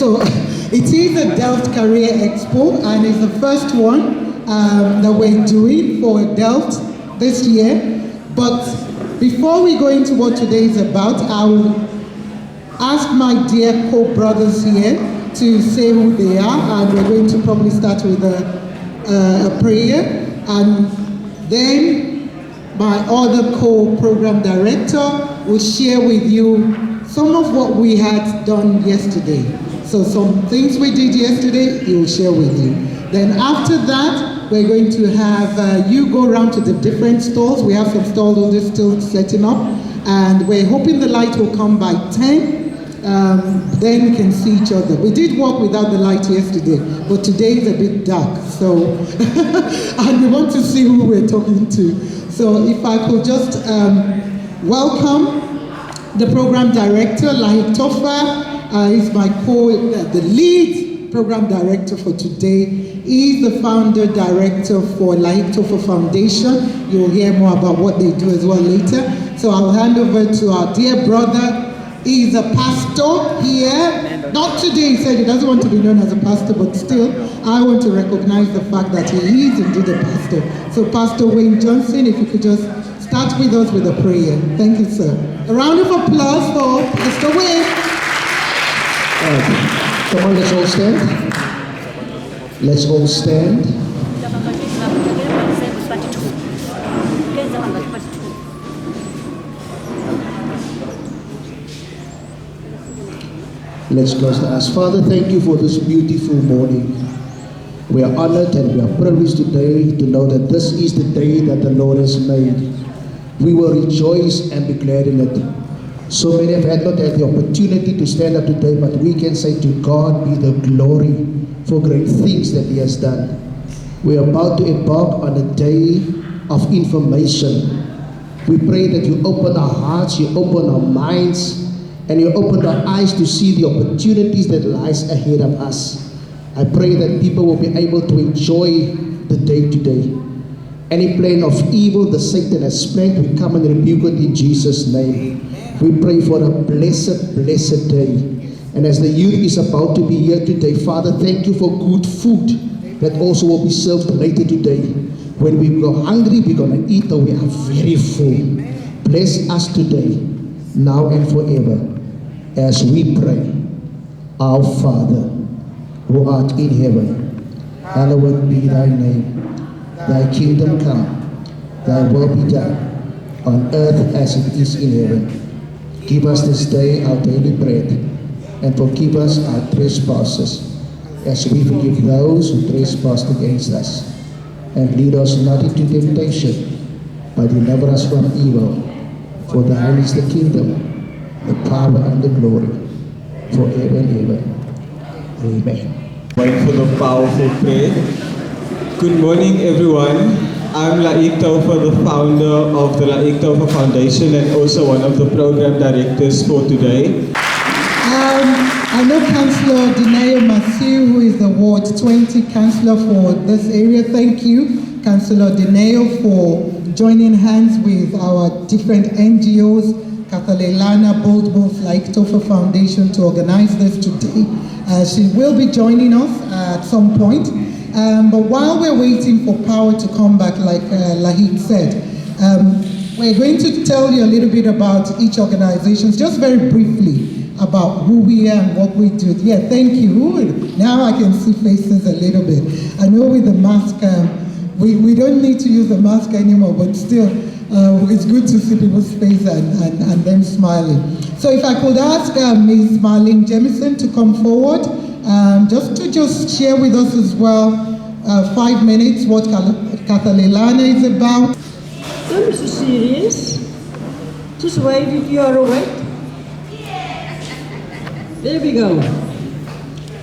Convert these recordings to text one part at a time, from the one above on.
So it is a Delft Career Expo, and it's the first one that we're doing for Delft this year. But before we go into what today is about, I will ask my dear co-brothers here to say who they are, and we're going to probably start with a prayer, and then my other co-program director will share with you some of what we had done yesterday. So some things we did yesterday, he will share with you. Then after that, we're going to have you go around to the different stalls. We have some stallholders still setting up, and we're hoping the light will come by 10. Then we can see each other. We did walk without the light yesterday, but today is a bit dark, so and we want to see who we're talking to. So if I could just welcome the program director, Laeeq Toffar. He's my the lead program director for today. He's the founder director for Laeeq Toffar Foundation. You'll hear more about what they do as well later. So I'll hand over to our dear brother. He's a pastor here. Not today, he said he doesn't want to be known as a pastor, but still, I want to recognize the fact that he is indeed a pastor. So Pastor Wayne Johnson, if you could just start with us with a prayer. Thank you, sir. A round of applause for Pastor Wayne. Come on, let's all stand. Let's all stand. Let's close the eyes. Father, thank you for this beautiful morning. We are honored and we are privileged today to know that this is the day that the Lord has made. We will rejoice and be glad in it. So many have not had the opportunity to stand up today, but we can say to God be the glory for great things that He has done. We are about to embark on a day of information. We pray that you open our hearts, you open our minds, and you open our eyes to see the opportunities that lies ahead of us. I pray that people will be able to enjoy the day today. Any plan of evil the Satan has planned, we come and rebuke it in Jesus' name. We pray for a blessed, blessed day. And as the youth is about to be here today, Father, thank you for good food that also will be served later today. When we go hungry, we're going to eat, and we are very full. Bless us today, now and forever, as we pray. Our Father, who art in heaven, hallowed be thy name. Thy kingdom come, thy will be done, on earth as it is in heaven. Give us this day our daily bread, and forgive us our trespasses, as we forgive those who trespass against us. And lead us not into temptation, but deliver us from evil. For thine is the kingdom, the power and the glory, forever and ever. Amen. Wait for the powerful prayer. Good morning, everyone. I'm Laeeq Toffar, the founder of the Laeeq Toffar Foundation and also one of the program directors for today. I know Councillor Dineo Masiu, who is the Ward 20 Councillor for this area. Thank you, Councillor Dineo, for joining hands with our different NGOs, Khathalelana, Bold Wolf, Laeeq Toffar Foundation, to organize this today. She will be joining us at some point. But while we're waiting for power to come back, like Laeeq said, we're going to tell you a little bit about each organization, just very briefly, about who we are and what we do. Yeah, thank you. Now I can see faces a little bit. I know with the mask, we don't need to use the mask anymore, but still, it's good to see people's face and them smiling. So if I could ask Ms. Marlene Jemison to come forward, just share with us as well 5 minutes what Khathalelana is about. Don't be so serious. Just wave if you are awake. There we go.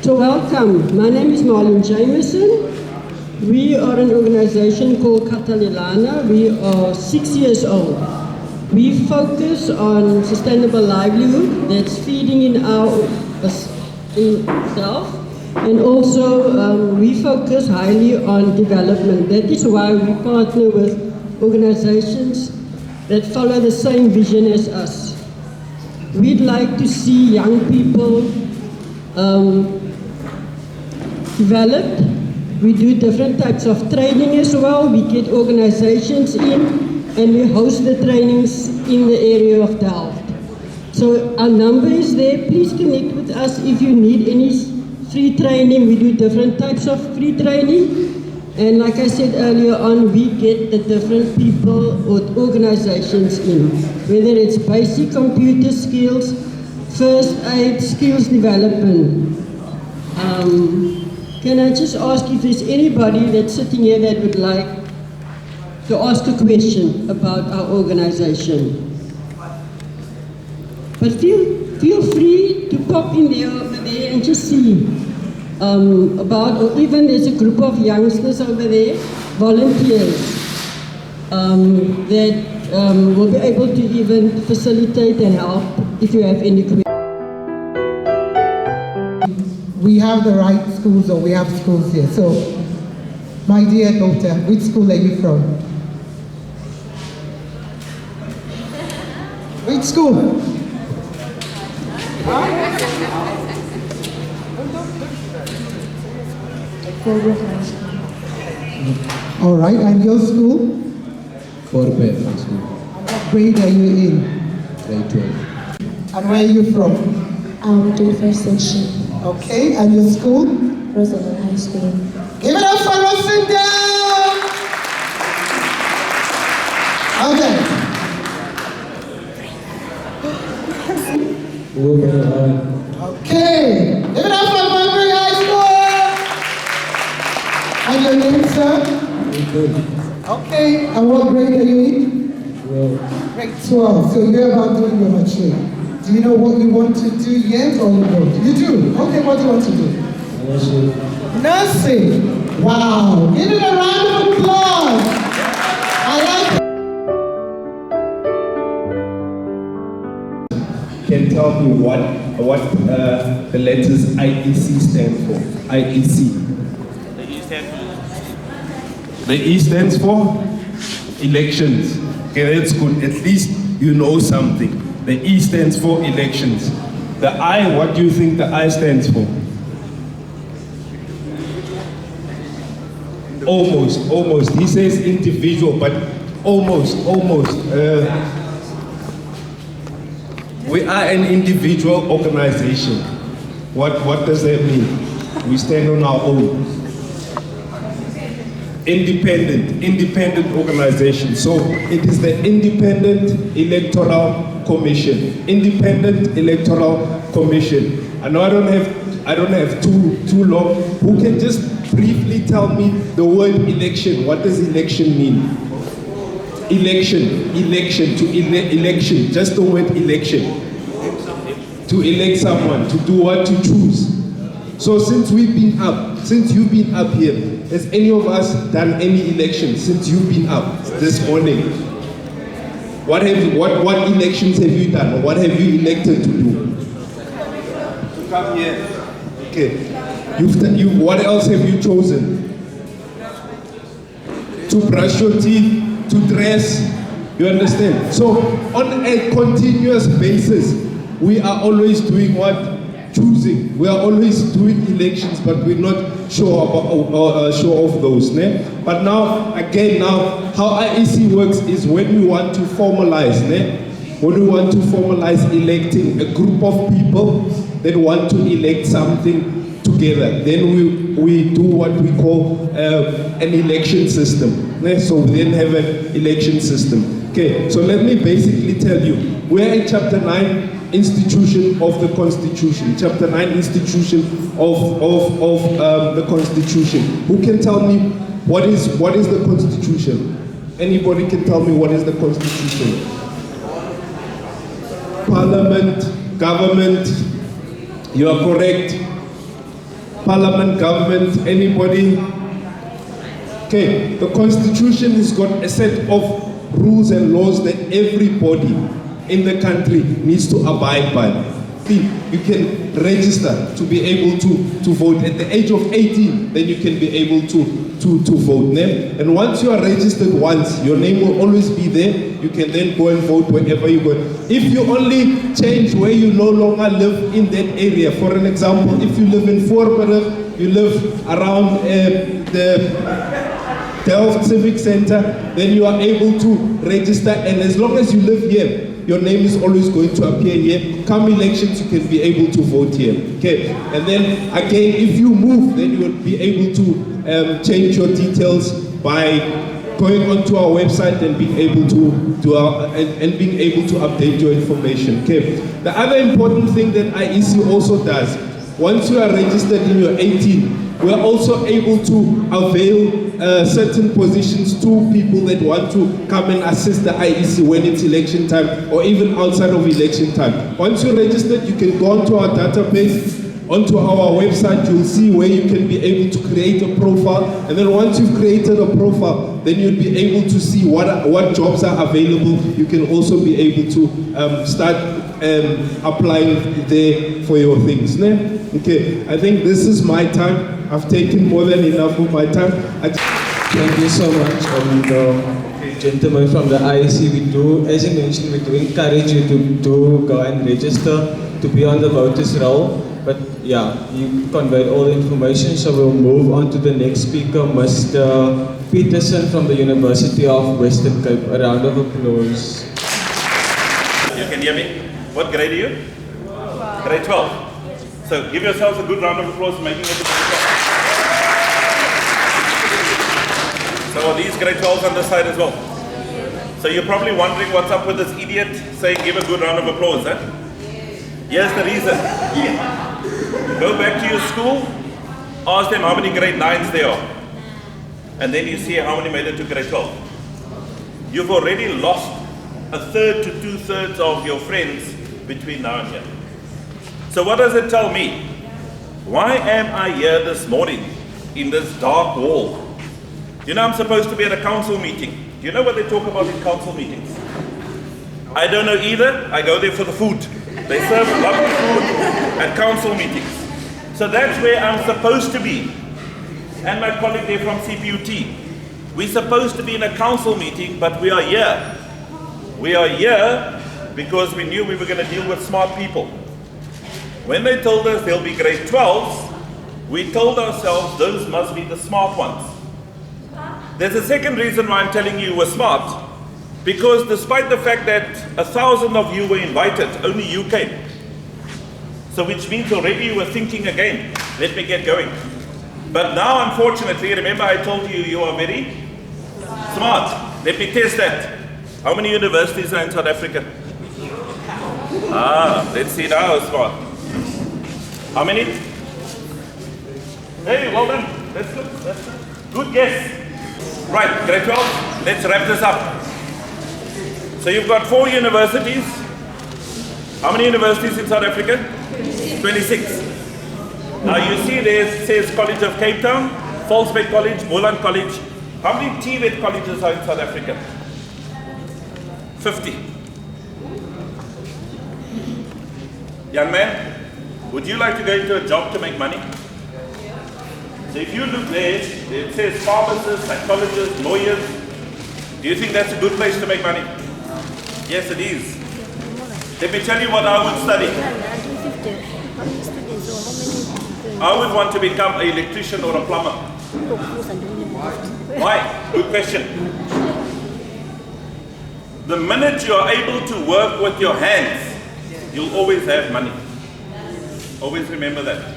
So welcome. My name is Marlene Jameson. We are an organization called Khathalelana. We are 6 years old. We focus on sustainable livelihood that's feeding in Delft, and also we focus highly on development. That is why we partner with organizations that follow the same vision as us. We'd like to see young people developed. We do different types of training as well. We get organizations in and we host the trainings in the area of Delft. So our number is there. Please connect with us if you need any free training. We do different types of free training. And like I said earlier on, we get the different people or organizations in, whether it's basic computer skills, first aid, skills development. Can I just ask if there's anybody that's sitting here that would like to ask a question about our organization? But feel free to pop in there over there and just see about, or even there's a group of youngsters over there, volunteers, that will be able to even facilitate and help if you have any questions. We have the right schools, or we have schools here. So, my dear daughter, which school are you from? Which school? All right, and your school? Forbear High School. What grade are you in? Grade 12. And where are you from? To the first section, Okay, and your school? Roosevelt High School. Give it up for Rosendale! Okay. Okay, give it up for Bunbury High School! And your name, sir? Okay, and what grade are you in? Grade 12, so you're about doing your matric. Do you know what you want to do yet, or you don't? You do? Okay, what do you want to do? Nursing. Wow, give it a round of applause. I like it. Can tell me what the letters IEC stand for? IEC. The E stands for elections. Okay, that's good. At least you know something. The E stands for elections. The I, what do you think the I stands for? Almost. He says individual, but almost. We are an individual organization. What does that mean? We stand on our own. Independent organization. So it is the Independent Electoral Commission. Independent Electoral Commission. I know I don't have too long. Who can just briefly tell me the word election? What does election mean? Election. Election. Just the word election. To elect someone. To do what? To choose. So since you've been up here, has any of us done any elections since you've been up this morning? What elections have you done, or what have you elected to do? To come here. Okay. What else have you chosen? To brush your teeth, to dress. You understand? So on a continuous basis, we are always doing what? Choosing. We are always doing elections, but we're not sure of those. Ne? But now, how IEC works is when we want to formalize, when we want to formalize electing a group of people that want to elect something together, then we do what we call an election system. So we then have an election system. Okay, so let me basically tell you, we're in Chapter 9, Institution of the Constitution. Chapter 9, Institution of the Constitution. Who can tell me what is the Constitution? Anybody can tell me what is the Constitution? Parliament, government. You are correct. Parliament, government. Anybody? Okay. The Constitution has got a set of rules and laws that everybody in the country needs to abide by. 16, you can register to be able to vote. At the age of 18, then you can be able to vote. And once you are registered once, your name will always be there. You can then go and vote wherever you go. If you only change where you no longer live in that area, for an example, if you live in Voorburg, you live around the Delft Civic Center, then you are able to register, and as long as you live here, your name is always going to appear here. Come elections, you can be able to vote here. Okay, and then again, if you move, then you will be able to change your details by going onto our website and being able to being able to update your information. Okay. The other important thing that IEC also does, once you are registered in your 18, we are also able to avail certain positions to people that want to come and assist the IEC when it's election time or even outside of election time. Once you're registered, you can go onto our database, onto our website. You'll see where you can be able to create a profile, and then once you've created a profile, then you'll be able to see what jobs are available. You can also be able to start applying there for your things. Ne? Okay, I think this is my time. I've taken more than enough of my time. Thank you so much, gentlemen from the IEC. We do, as you mentioned, we do encourage you to go and register to be on the voters roll. But yeah, you conveyed all the information, so we'll move on to the next speaker, Mr. Peterson from the University of Western Cape. A round of applause. You can hear me? What grade are you? Grade 12. So give yourselves a good round of applause for making it. So are these grade 12s on this side as well? So you're probably wondering what's up with this idiot saying give a good round of applause, eh? Here's the reason. Go back to your school, ask them how many grade 9s there are. And then you see how many made it to grade 12. You've already lost a third to two-thirds of your friends between now and here. So what does it tell me? Why am I here this morning in this dark wall? You know, I'm supposed to be at a council meeting. Do you know what they talk about in council meetings? I don't know either. I go there for the food. They serve lovely food at council meetings. So that's where I'm supposed to be. And my colleague there from CPUT. We're supposed to be in a council meeting, but we are here. We are here because we knew we were going to deal with smart people. When they told us there'll be grade 12s, we told ourselves those must be the smart ones. There's a second reason why I'm telling you we're smart. Because despite the fact that 1,000 of you were invited, only you came. So which means already you were thinking again, let me get going. But now unfortunately, remember I told you you are very smart. Let me test that. How many universities are in South Africa? Let's see now how smart. How many? Hey, well done. That's good. That's good. Good guess. Right, grade 12, let's wrap this up. So you've got 4 universities. How many universities in South Africa? 26. Now you see there it says College of Cape Town, Volkswagen College, Moreland College. How many TVET colleges are in South Africa? 50. Young man, would you like to go into a job to make money? So if you look there, it says pharmacists, psychologists, lawyers. Do you think that's a good place to make money? Yes, it is. Let me tell you what I would study. I would want to become an electrician or a plumber. Why? Good question. The minute you are able to work with your hands, you'll always have money. Always remember that.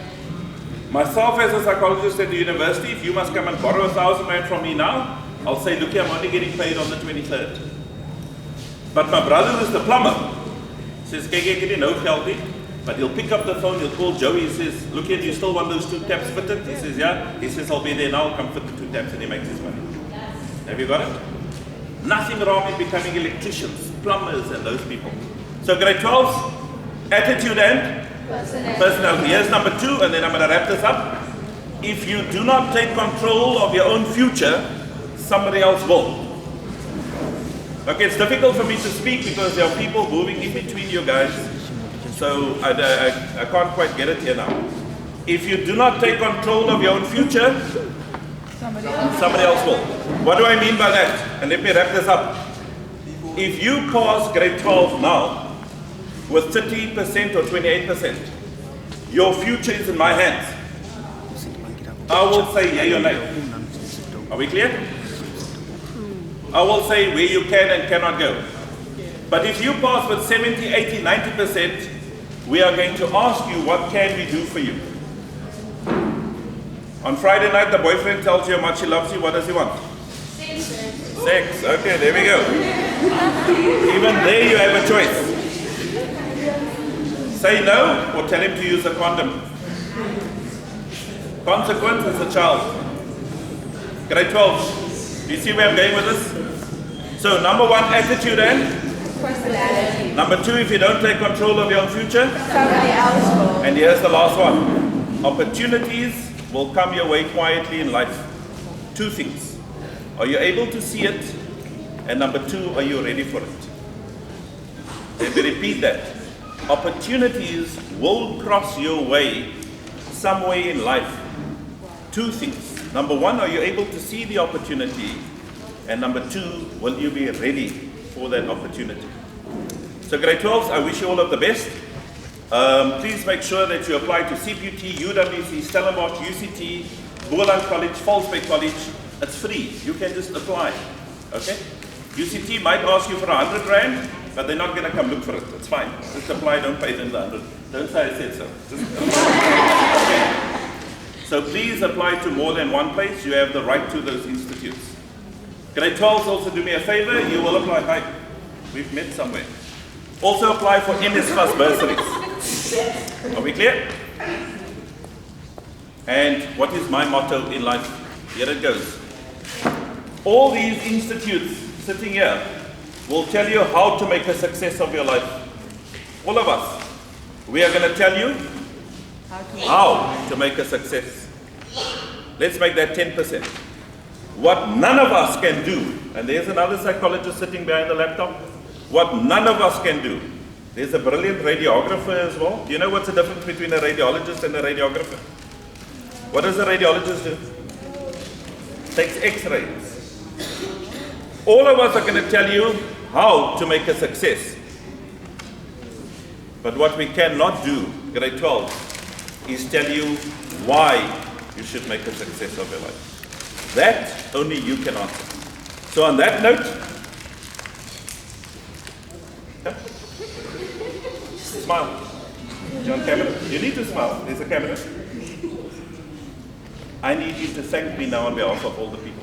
Myself as a psychologist at the university, if you must come and borrow 1,000 rand from me now, I'll say, look here, I'm only getting paid on the 23rd. But my brother who's the plumber says, "Keke, no geld nie." But he'll pick up the phone, he'll call Joey, he says, "Look here, do you still want those 2 taps fitted?" He says, "Yeah." He says, "I'll be there now, come fit the 2 taps," and he makes his money. Have you got it? Nothing wrong in becoming electricians, plumbers, and those people. So grade 12, attitude and personality. Here's number 2, and then I'm going to wrap this up. If you do not take control of your own future, somebody else will. Okay, it's difficult for me to speak because there are people moving in between you guys. So I can't quite get it here now. If you do not take control of your own future, somebody else will. What do I mean by that? And let me wrap this up. If you pass grade 12 now with 30% or 28%, your future is in my hands. I will say yea or nay. Are we clear? I will say where you can and cannot go. But if you pass with 70, 80, 90%, we are going to ask you, what can we do for you? On Friday night, the boyfriend tells you how much he loves you. What does he want? Sex. Okay, there we go. Even there you have a choice. Say no or tell him to use a condom. Consequence is a child. Grade 12. Do you see where I'm going with this? So number one, attitude and? Personality. Number two, if you don't take control of your own future? Somebody else will. And here's the last one. Opportunities will come your way quietly in life. Two things. Are you able to see it? And number two, are you ready for it? Let me repeat that. Opportunities will cross your way some way in life. Two things. Number one, are you able to see the opportunity? And number two, will you be ready for that opportunity? So grade 12s, I wish you all of the best. Please make sure that you apply to CPUT, UWC, Stellenbosch, UCT, Boland College, Volkswagen College. It's free. You can just apply. Okay? UCT might ask you for 100 Rand, but they're not going to come look for it. It's fine. Just apply, don't pay them the 100. Don't say I said so. Just apply. Okay? So please apply to more than one place. You have the right to those institutes. Grade 12s, also do me a favor. You will apply. Hi. We've met somewhere. Also apply for NSFAS bursaries. Are we clear? And what is my motto in life? Here it goes. All these institutes sitting here will tell you how to make a success of your life. All of us. We are going to tell you how to make a success. Let's make that 10%. What none of us can do, and there's another psychologist sitting behind the laptop, what none of us can do. There's a brilliant radiographer as well. Do you know what's the difference between a radiologist and a radiographer? What does a radiologist do? Takes x-rays. All of us are going to tell you how to make a success. But what we cannot do, grade 12, is tell you why you should make a success of your life. That only you can answer. So on that note, smile. You're on camera. You need to smile. There's a camera. I need you to thank me now on behalf of all the people.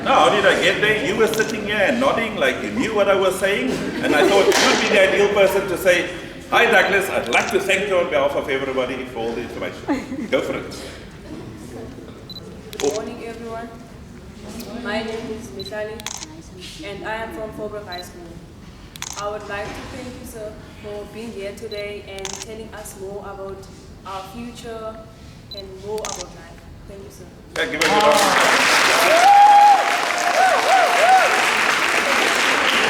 No, how did I get there? You were sitting here and nodding like you knew what I was saying, and I thought you'd be the ideal person to say, "Hi Douglas, I'd like to thank you on behalf of everybody for all the information." Go for it. Good morning, everyone. My name is Mishali, and I am from Fallbrook High School. I would like to thank you, sir, for being here today and telling us more about our future and more about life. Thank you, sir. Yeah, give it a good round.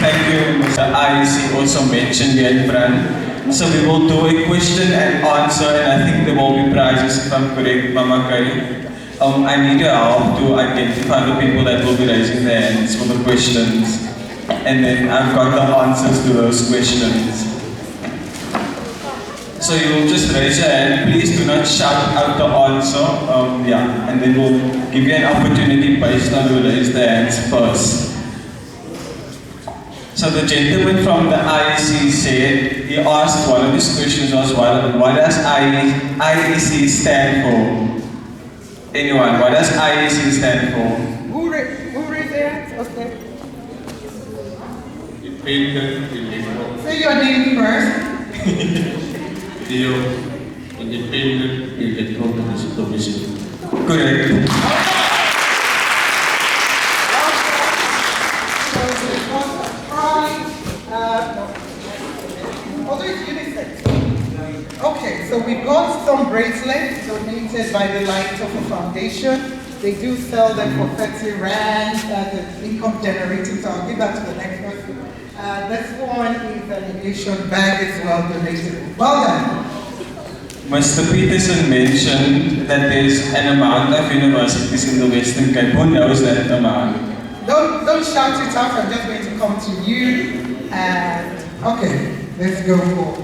Thank you, Mr. IEC also mentioned here in front. So we will do a question and answer, and I think there will be prizes if I'm correct, Mama Kari. I need your help to identify the people that will be raising their hands for the questions. And then I've got the answers to those questions. So you'll just raise your hand. Please do not shout out the answer. And then we'll give you an opportunity based on who raised their hands first. So the gentleman from the IEC said, he asked one of his questions was, what does IEC stand for? Anyone, what does IEC stand for? Who raised their hands? Okay. Say your name first. Independent Electoral Supervision. Correct. Okay, so we got some bracelets donated by the Laeeq Toffar Foundation They do sell them for 30 rand as an income generator, so I'll give that to the next person. This one is an aviation bag as well, donated. Well done. Mr. Peterson mentioned that there's an amount of universities in the Western Cape. Who knows that amount? Don't shout it out, I'm just going to come to you. And, okay, let's go for.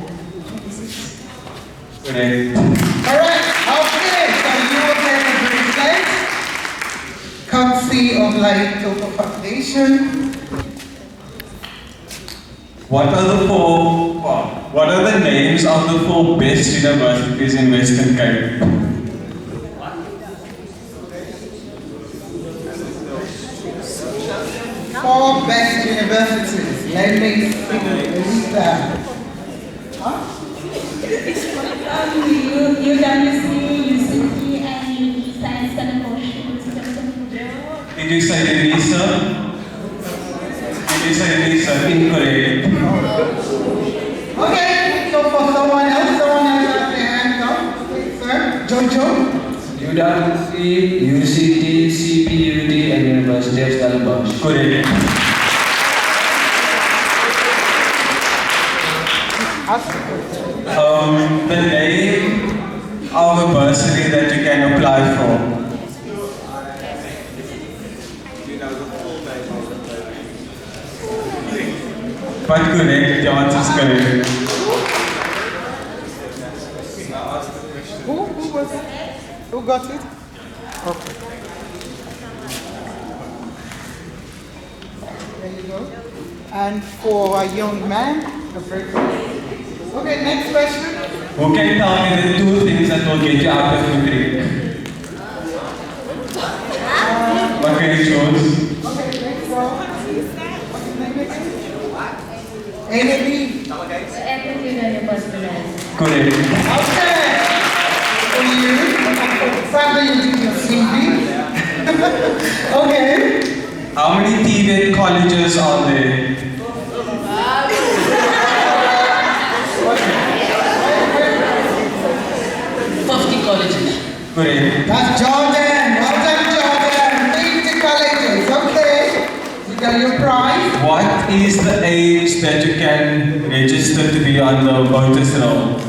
Correct. Alright, okay, so you will get a bracelet. Courtesy of Laeeq Toffar Foundation. What are the names of the 4 best universities in Western Cape? Four best universities. Let me see that. Huh? UWC, UCT, and Science Connection. Did you say Elisa? Did you say Elisa? Incorrect. Okay, so for someone else has their hand up. Please, sir. Jojo? UWC, UCT, CPUD, and University of Stellenbosch. Correct. The name of a bursary that you can apply for. But correct, the answer is correct. Who was it? Who got it? Okay. There you go. And for a young man, the bracelet. Okay, next question. Who can tell me the 2 things that will get you out of the creek? What can you choose? Okay, let's go. Amy. Correct. Okay. For you, sadly you did your CV. Okay. How many TVET colleges are there? 50 colleges. Correct. That's Jordan. Well done, Jordan. 50 colleges. Okay. You got your prize. What is the age that you can register to be on the voters roll?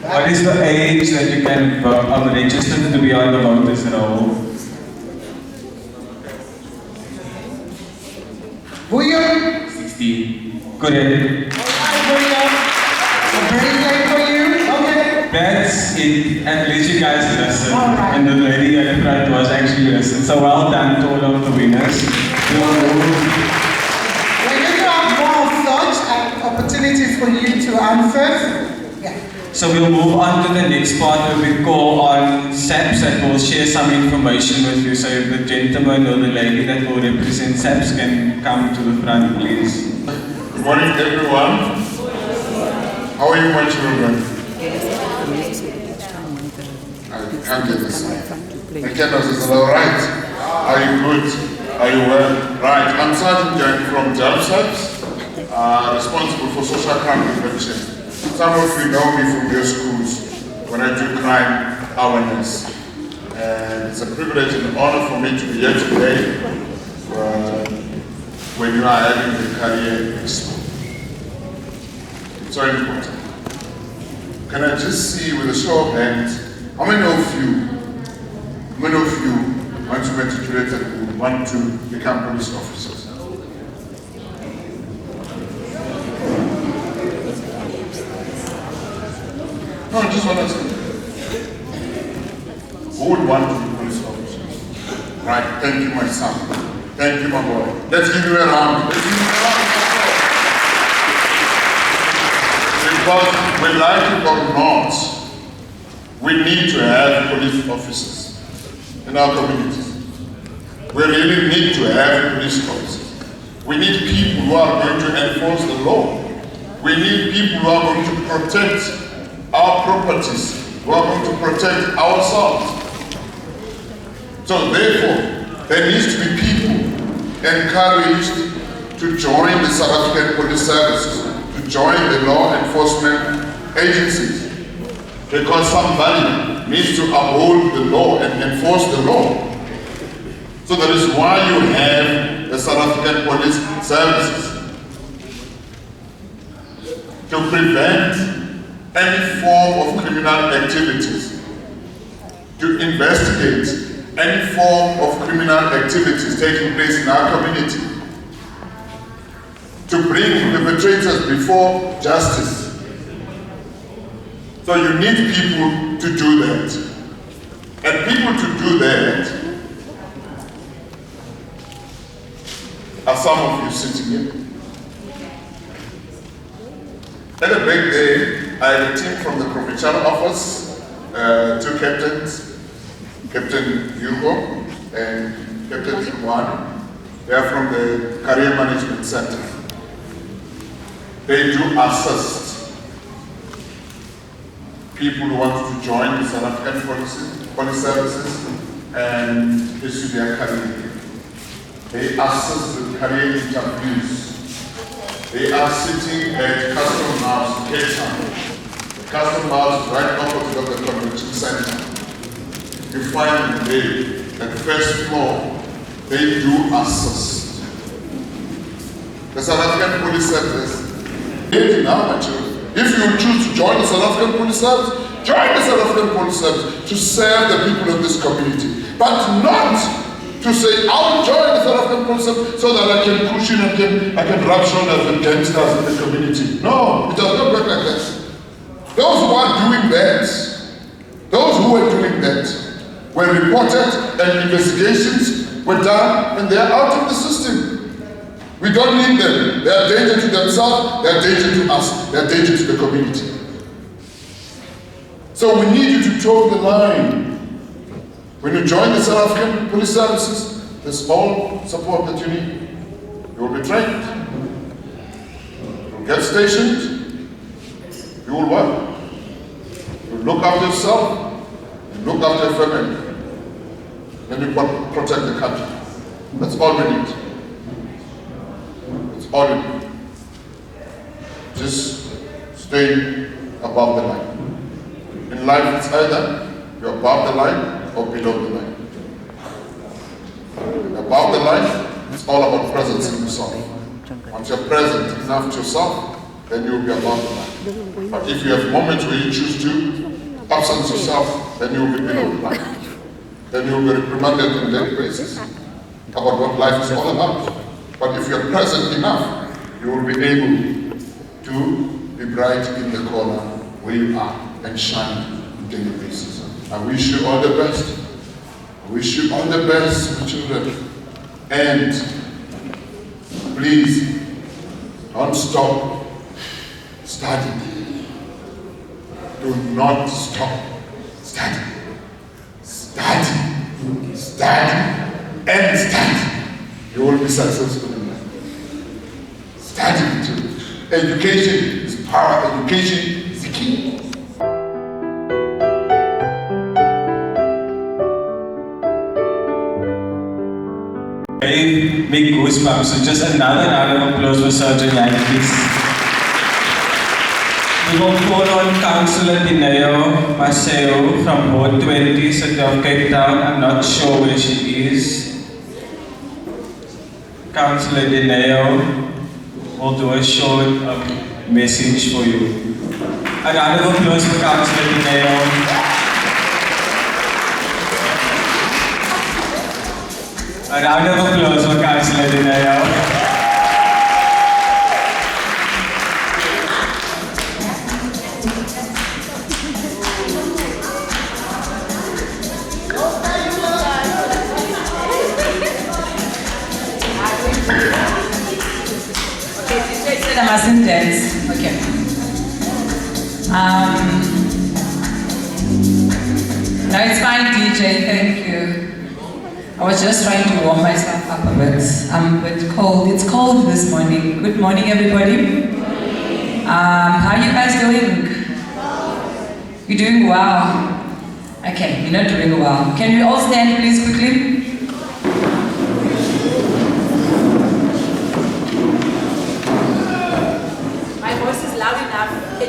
What is the age that you can register to be on the voters roll? William? 16. Correct. That's it. At least you guys listened. And the lady at the front was actually listening. So well done to all of the winners. We're going to have more such opportunities for you to answer. So we'll move on to the next part where we call on SAPs that will share some information with you. So if the gentleman or the lady that will represent SAPs can come to the front, please. Good morning, everyone. How are you, my children? I can't get this. The candles is all right. Are you good? Are you well? Right. I'm Sergeant Jack from Delft Civic, responsible for social crime prevention. Some of you know me from your schools when I do crime awareness. And it's a privilege and an honor for me to be here today when you are having the Career Expo. It's very important. Can I just see with a show of hands, how many of you want to matriculate and want to become police officers? No, I just want to say, who would want to be police officers? Right, thank you, my son. Thank you, my boy. Let's give you a round. Let's give you a round. Because we like it or not, we need to have police officers in our communities. We really need to have police officers. We need people who are going to enforce the law. We need people who are going to protect our properties, who are going to protect ourselves. So therefore, there needs to be people encouraged to join the South African Police Services, to to join the law enforcement agencies, because somebody needs to uphold the law and enforce the law. So that is why you have the South African Police Services, to prevent any form of criminal activities, to investigate any form of criminal activities taking place in our community, to bring perpetrators before justice. So you need people to do that. And people to do that are some of you sitting here. At a break day, I had a team from the provincial office, two captains, Captain Hugo and Captain Simwani. They are from the Career Management Center. They do assist people who want to join the South African Police Services and pursue their career. They assist with career interviews. They are sitting at Custom House, Cape Town. Custom House is right opposite of the convention center. You find them there, at the first floor. They do assist. The South African Police Service, now, my children, if you choose to join the South African Police Service, join the South African Police Service to serve the people of this community, but not to say, I'll join the South African Police Service so that I can push in and I can rub shoulders with gangsters in the community. No, it does not work like that. Those who are doing that, those who were doing that, were reported and investigations were done and they are out of the system. We don't need them. They are danger to themselves, they are danger to us, they are danger to the community. So we need you to toe the line. When you join the South African Police Services, there's all support that you need. You will be trained. You will get stationed. You will work. You will look after yourself. You look after your family. Then you protect the country. That's all we need. That's all we need. Just stay above the line. In life, it's either you're above the line or below the line. Above the line, it's all about presence in yourself. Once you're present enough to yourself, then you'll be above the line. But if you have moments where you choose to absence yourself, then you'll be below the line. Then you'll be reprimanded on a daily basis about what life is all about. But if you're present enough, you will be able to be bright in the corner where you are and shine on a daily basis. I wish you all the best. I wish you all the best, my children. And please, don't stop studying. Do not stop studying. Study, study, and study. You will be successful in life. Study, children. Education is power. Education is the key. Very big goosebumps. So just another round of applause for Sergeant Yang, please. We will call on Councillor Dineo Masiu from Ward 20, City of Cape Town. I'm not sure where she is. Councillor Dineo will do a short message for you. A round of applause for Councillor Dineo. A round of applause for Councillor Dineo. I mustn't dance. Okay. No, it's fine, DJ. Thank you. I was just trying to warm myself up a bit. I'm a bit cold. It's cold this morning. Good morning, everybody. How are you guys doing? You're doing well. Okay, you're not doing well. Can we all stand, please, quickly? My voice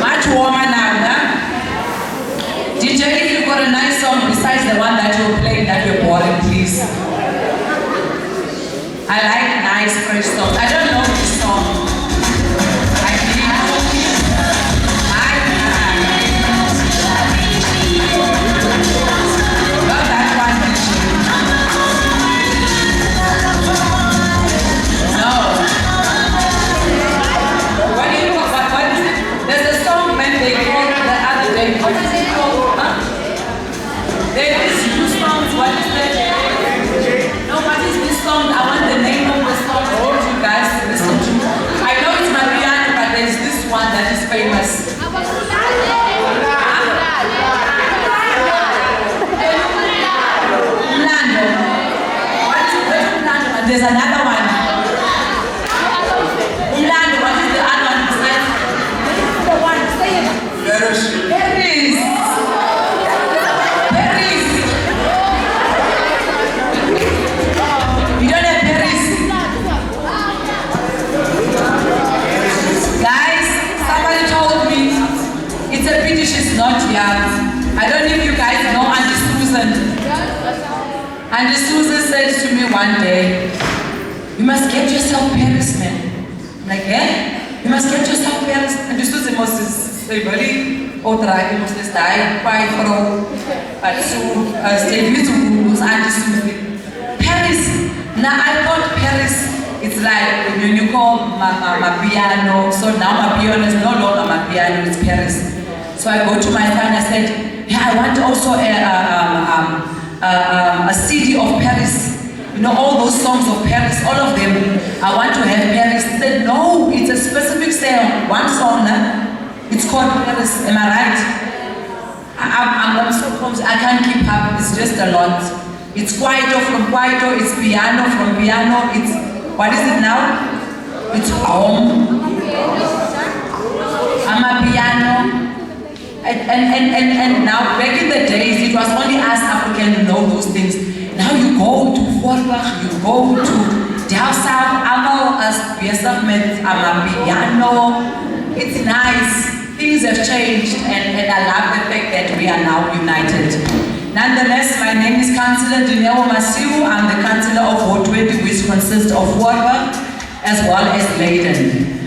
Much warmer now, huh? DJ, if you've got a nice song besides the one that you're playing that you're boring, please. I like nice fresh songs. I don't know this song. I believe not that one. No. What do you what is it? There's a song when they call the other day. What is it called? Huh? There is two songs. What is that? No, what is this song? I want the name of the song for you guys to listen to. I know it's Mariana, but there's this one that is famous. Mlando. What is it? There's another one. Mlando, what is the other one besides? The one, say it. Paris. Paris. Paris. You don't have Paris. Guys, somebody told me it's a pity she's not here. I don't know if you guys know Auntie Susan. Auntie Susan said to me one day, you must get yourself Paris, man. I'm like, eh? You must get yourself Paris. Auntie Susan must say, very outright, you must die, quite for but so, stay with Auntie Susan. Paris. Now I thought Paris, it's like when you call my piano, so now my piano is no longer my piano, it's Paris. So I go to my friend, I said, yeah, I want also a CD of Paris. You know, all those songs of Paris, all of them, I want to have Paris. He said, no, it's a specific song, one song, it's called Paris, am I right? I'm so confused, I can't keep up, it's just a lot. It's Kwaito from Kwaito, it's piano from piano, it's, what is it now? It's home. I'm a piano. And now, back in the days, it was only us Africans who know those things. Now you go to Voorburg, you go to Delft South, Amal as Besaf met Amapiano. It's nice. Things have changed, and I love the fact that we are now united. Nonetheless, my name is Councillor Dineo Masiu. I'm the Councillor of Ward 20, which consists of Voorburg as well as Leiden.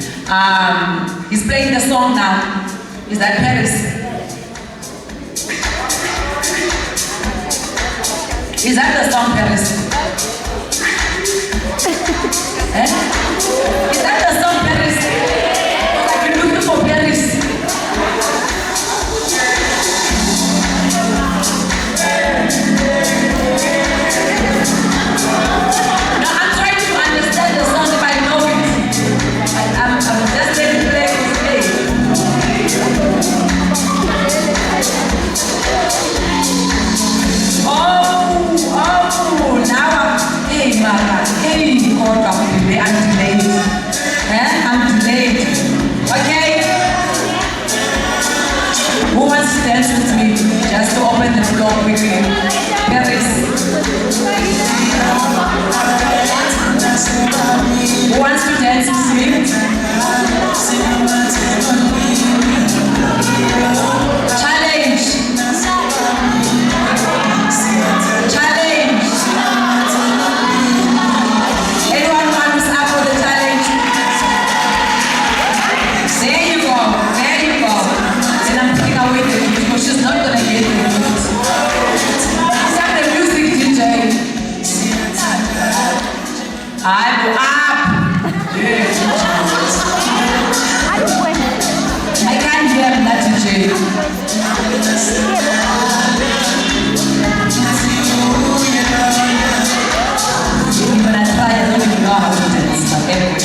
He's playing the song now. Is that Paris? Is that the song, Paris? Is that the song, Paris? I've been looking for Paris. No, I'm trying to understand the song if I know it. I'm just ready to play it. Oh, now I'm, hey, Mara, hey, God, I'm delayed. I'm delayed. Okay? Who wants to dance with me? Just to open the floor quickly. Paris. Who wants to dance with me? Challenge. Challenge. Anyone who's up for the challenge? There you go. There you go. Then I'm taking away the gift because she's not going to get the gift. Start the music, DJ. I go up. I can't hear that, DJ. Even I try, I don't even know how to dance, but anyway.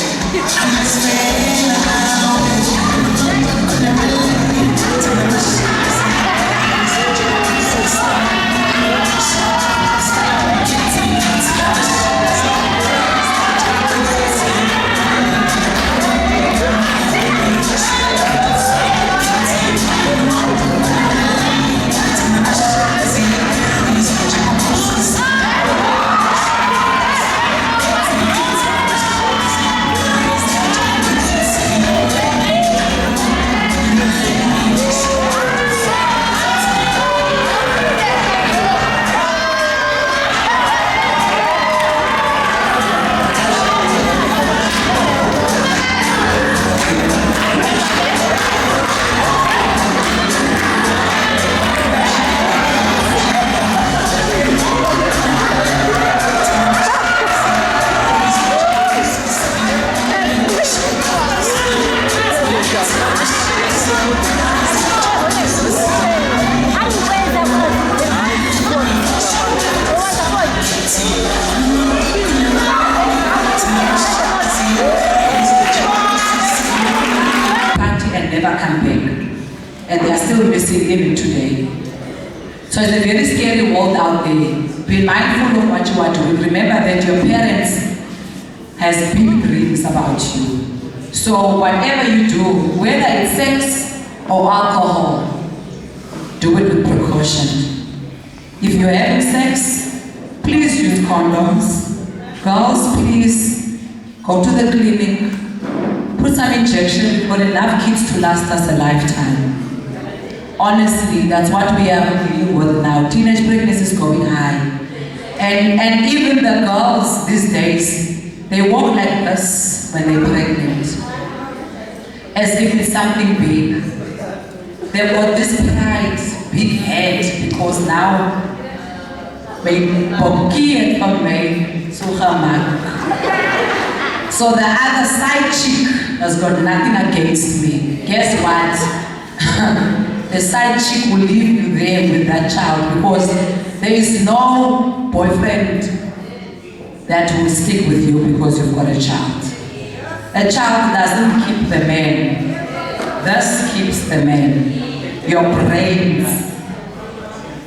And they are still missing even today. So it's a very scary world out there. Be mindful of what you are doing. Remember that your parents has big dreams about you. So whatever you do, whether it's sex or alcohol, do it with precaution. If you're having sex, please use condoms. Girls, please go to the clinic, put some injection. We've got enough kids to last us a lifetime. Honestly, that's what we are dealing with now. Teenage pregnancy is going high. And even the girls these days, they walk like this when they're pregnant. As if it's something big. They've got this pride, big head, because now, so the other side chick has got nothing against me. Guess what? The side chick will leave you there with that child because there is no boyfriend that will stick with you because you've got a child. A child doesn't keep the man. This keeps the man. Your brains.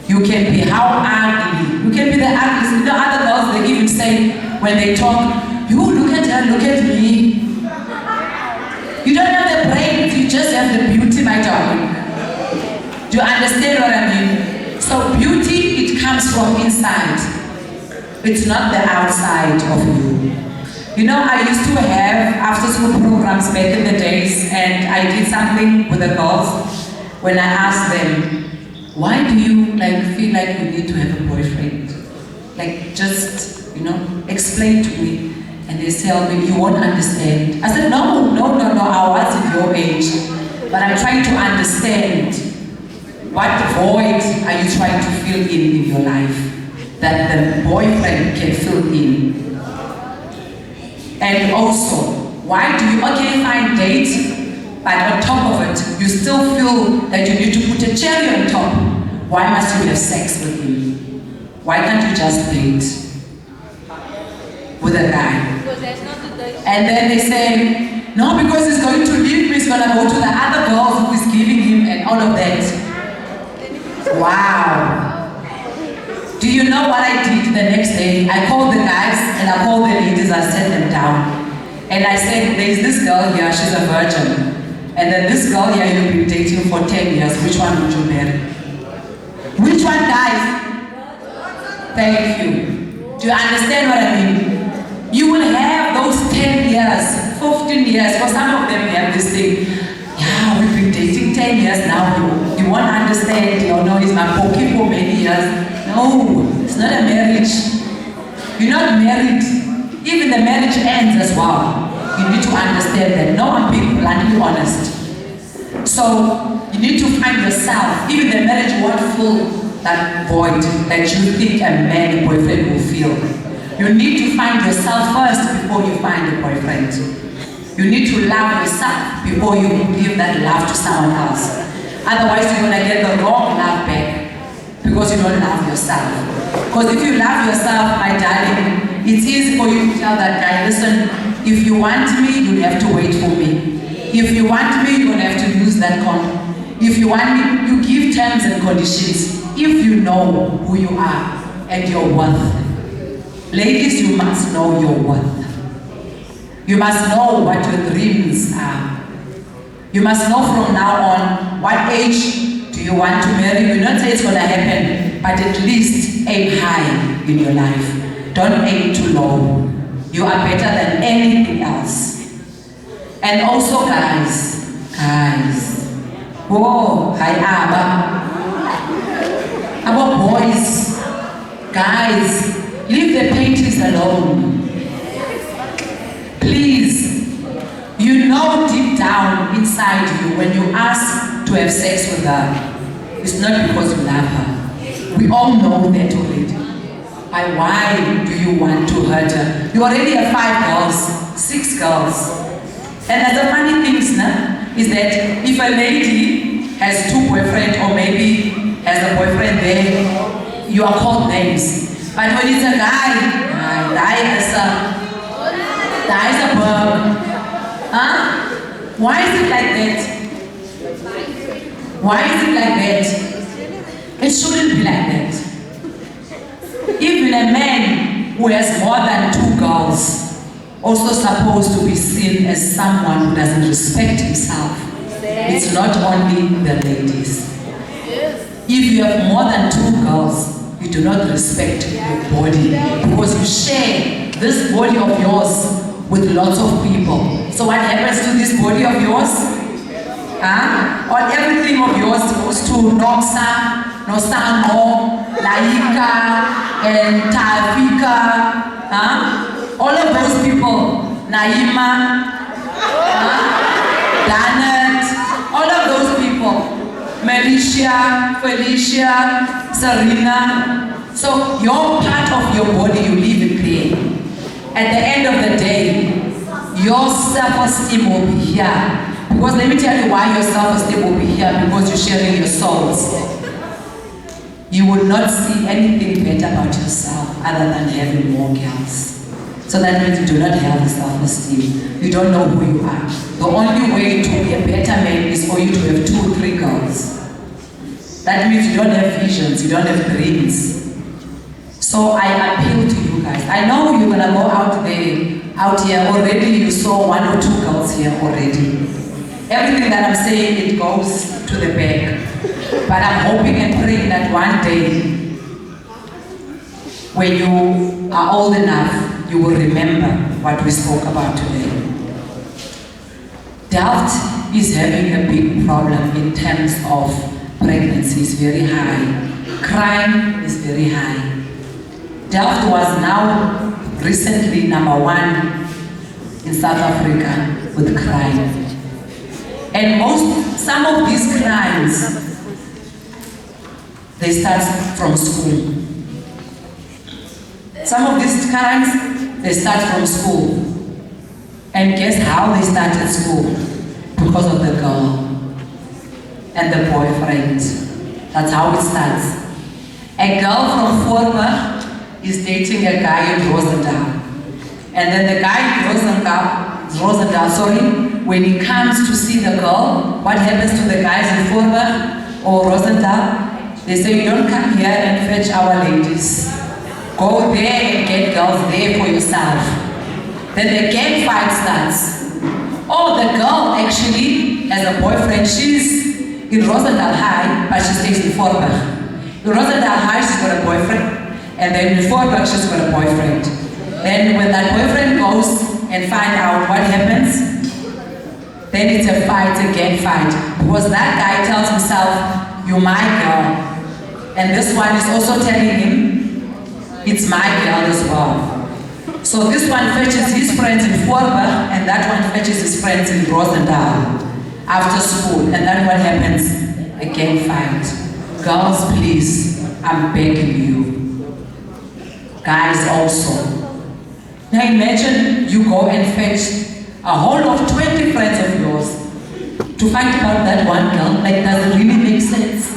You can be how ugly. You can be the ugliest. You know, other girls, they even say when they talk, you look at her, look at me. You don't have the brains, you just have the beauty, my darling. Do you understand what I mean? So beauty, it comes from inside. It's not the outside of you. You know, I used to have after-school programs back in the days, and I did something with the girls when I asked them, why do you feel like you need to have a boyfriend? Just, explain to me. And they tell me, you won't understand. I said, no, I wasn't your age. But I'm trying to understand what void are you trying to fill in your life that the boyfriend can fill in. And also, why do you, fine, date, but on top of it, you still feel that you need to put a cherry on top. Why must you have sex with him? Why can't you just date with a guy? And then they say, no, because he's going to leave me, he's going to go to the other girls who is giving him and all of that. Wow. Do you know what I did the next day? I called the guys and I called the ladies, I sat them down. And I said, there's this girl here, she's a virgin. And then this girl here, you've been dating for 10 years. Which one would you marry? Which one, guys? Thank you. Do you understand what I mean? You will have those 10 years, 15 years, for some of them have this thing. Yeah, we've been dating 10 years now. You won't understand, he's my pokey for many years. No, it's not a marriage. You're not married. Even the marriage ends as well. You need to understand that. No, I'm being bluntly honest. So, you need to find yourself. Even the marriage won't fill that void that you think a man, a boyfriend will feel. You need to find yourself first before you find a boyfriend. You need to love yourself before you give that love to someone else. Otherwise, you're going to get the wrong love back because you don't love yourself. Because if you love yourself, my darling, it's easy for you to tell that guy, listen, if you want me, you'll have to wait for me. If you want me, you're going to have to use that condom. If you want me, you give terms and conditions. If you know who you are and your worth. Ladies, you must know your worth. You must know what your dreams are. You must know from now on what age do you want to marry. You not say it's going to happen, but at least aim high in your life. Don't aim too low. You are better than anything else. And also, guys, whoa, hi, our boys, guys, leave the panties alone. Please, you know deep down inside you when you ask to have sex with her, it's not because you love her. We all know that already. Why do you want to hurt her? You already have 5 girls, 6 girls. And the funny thing is that if a lady has 2 boyfriends or maybe has a boyfriend there, you are called names. But when it's a guy, that is a bird. Huh? Why is it like that? Why is it like that? It shouldn't be like that. Even a man who has more than 2 girls also supposed to be seen as someone who doesn't respect himself. It's not only the ladies. If you have more than 2 girls, you do not respect your body because you share this body of yours with lots of people. So what happens to this body of yours? Or everything of yours goes to Noxa, Nosano, Laeeq, and Tafika. All of those people, Naima, Danet, all of those people, Melisha, Felicia, Serena. So your part of your body, you leave it there. At the end of the day, your self-esteem will be here. Because let me tell you why your self-esteem will be here, because you're sharing your souls. You will not see anything better about yourself other than having more girls. So that means you do not have the self-esteem. You don't know who you are. The only way to be a better man is for you to have 2 or 3 girls. That means you don't have visions, you don't have dreams. So I appeal to you guys. I know you're gonna go out here already. You saw 1 or 2 girls here already. Everything that I'm saying, it goes to the back. But I'm hoping and praying that one day when you are old enough, you will remember what we spoke about today. Delft is having a big problem in terms of pregnancy is very high. Crime is very high. Delft was now recently #1 in South Africa with crime. And some of these crimes, they start from school. Some of these crimes, they start from school. And guess how they start at school? Because of the girl and the boyfriend. That's how it starts. A girl from Voorburg is dating a guy in Roosendaal. And then the guy in Roosendaal, when he comes to see the girl, what happens to the guys in Voorburg or Roosendaal? They say, you don't come here and fetch our ladies. Go there and get girls there for yourself. Then the gang fight starts. Oh, the girl actually has a boyfriend. She's in Roosendaal High, but she stays in Voorburg. In Roosendaal High, she's got a boyfriend. And then in Voorburg, she's got a boyfriend. Then when that boyfriend goes and find out what happens, then it's a fight, a gang fight. Because that guy tells himself, you're my girl. And this one is also telling him, it's my girl as well. So this one fetches his friends in Voorburg, and that one fetches his friends in Roosendaal after school. And then what happens? A gang fight. Girls, please, I'm begging you. Guys also. Now imagine you go and fetch a whole of 20 friends of yours to fight about that one girl. Like, does it really make sense?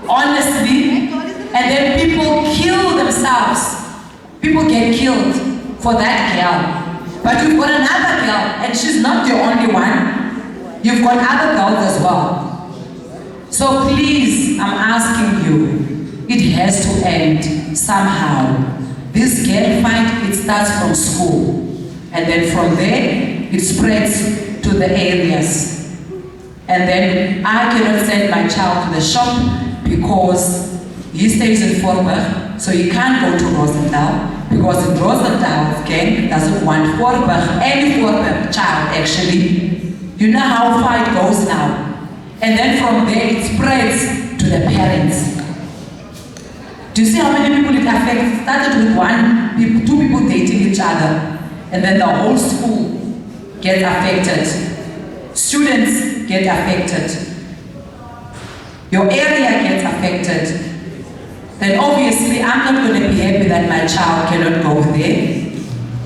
Honestly. And then people kill themselves. People get killed for that girl. But you've got another girl, and she's not your only one. You've got other girls as well. So please, I'm asking you, it has to end somehow. This gang fight, it starts from school. And then from there, it spreads to the areas. And then I cannot send my child to the shop because he stays in Voorburg, so he can't go to Roosendaal, because in Roosendaal's gang doesn't want Voorburg, any Voorburg child actually. You know how far it goes now. And then from there it spreads to the parents. Do you see how many people it affects? It started with two people dating each other, and then the whole school gets affected. Students get affected. Your area gets affected. Then obviously I'm not going to be happy that my child cannot go there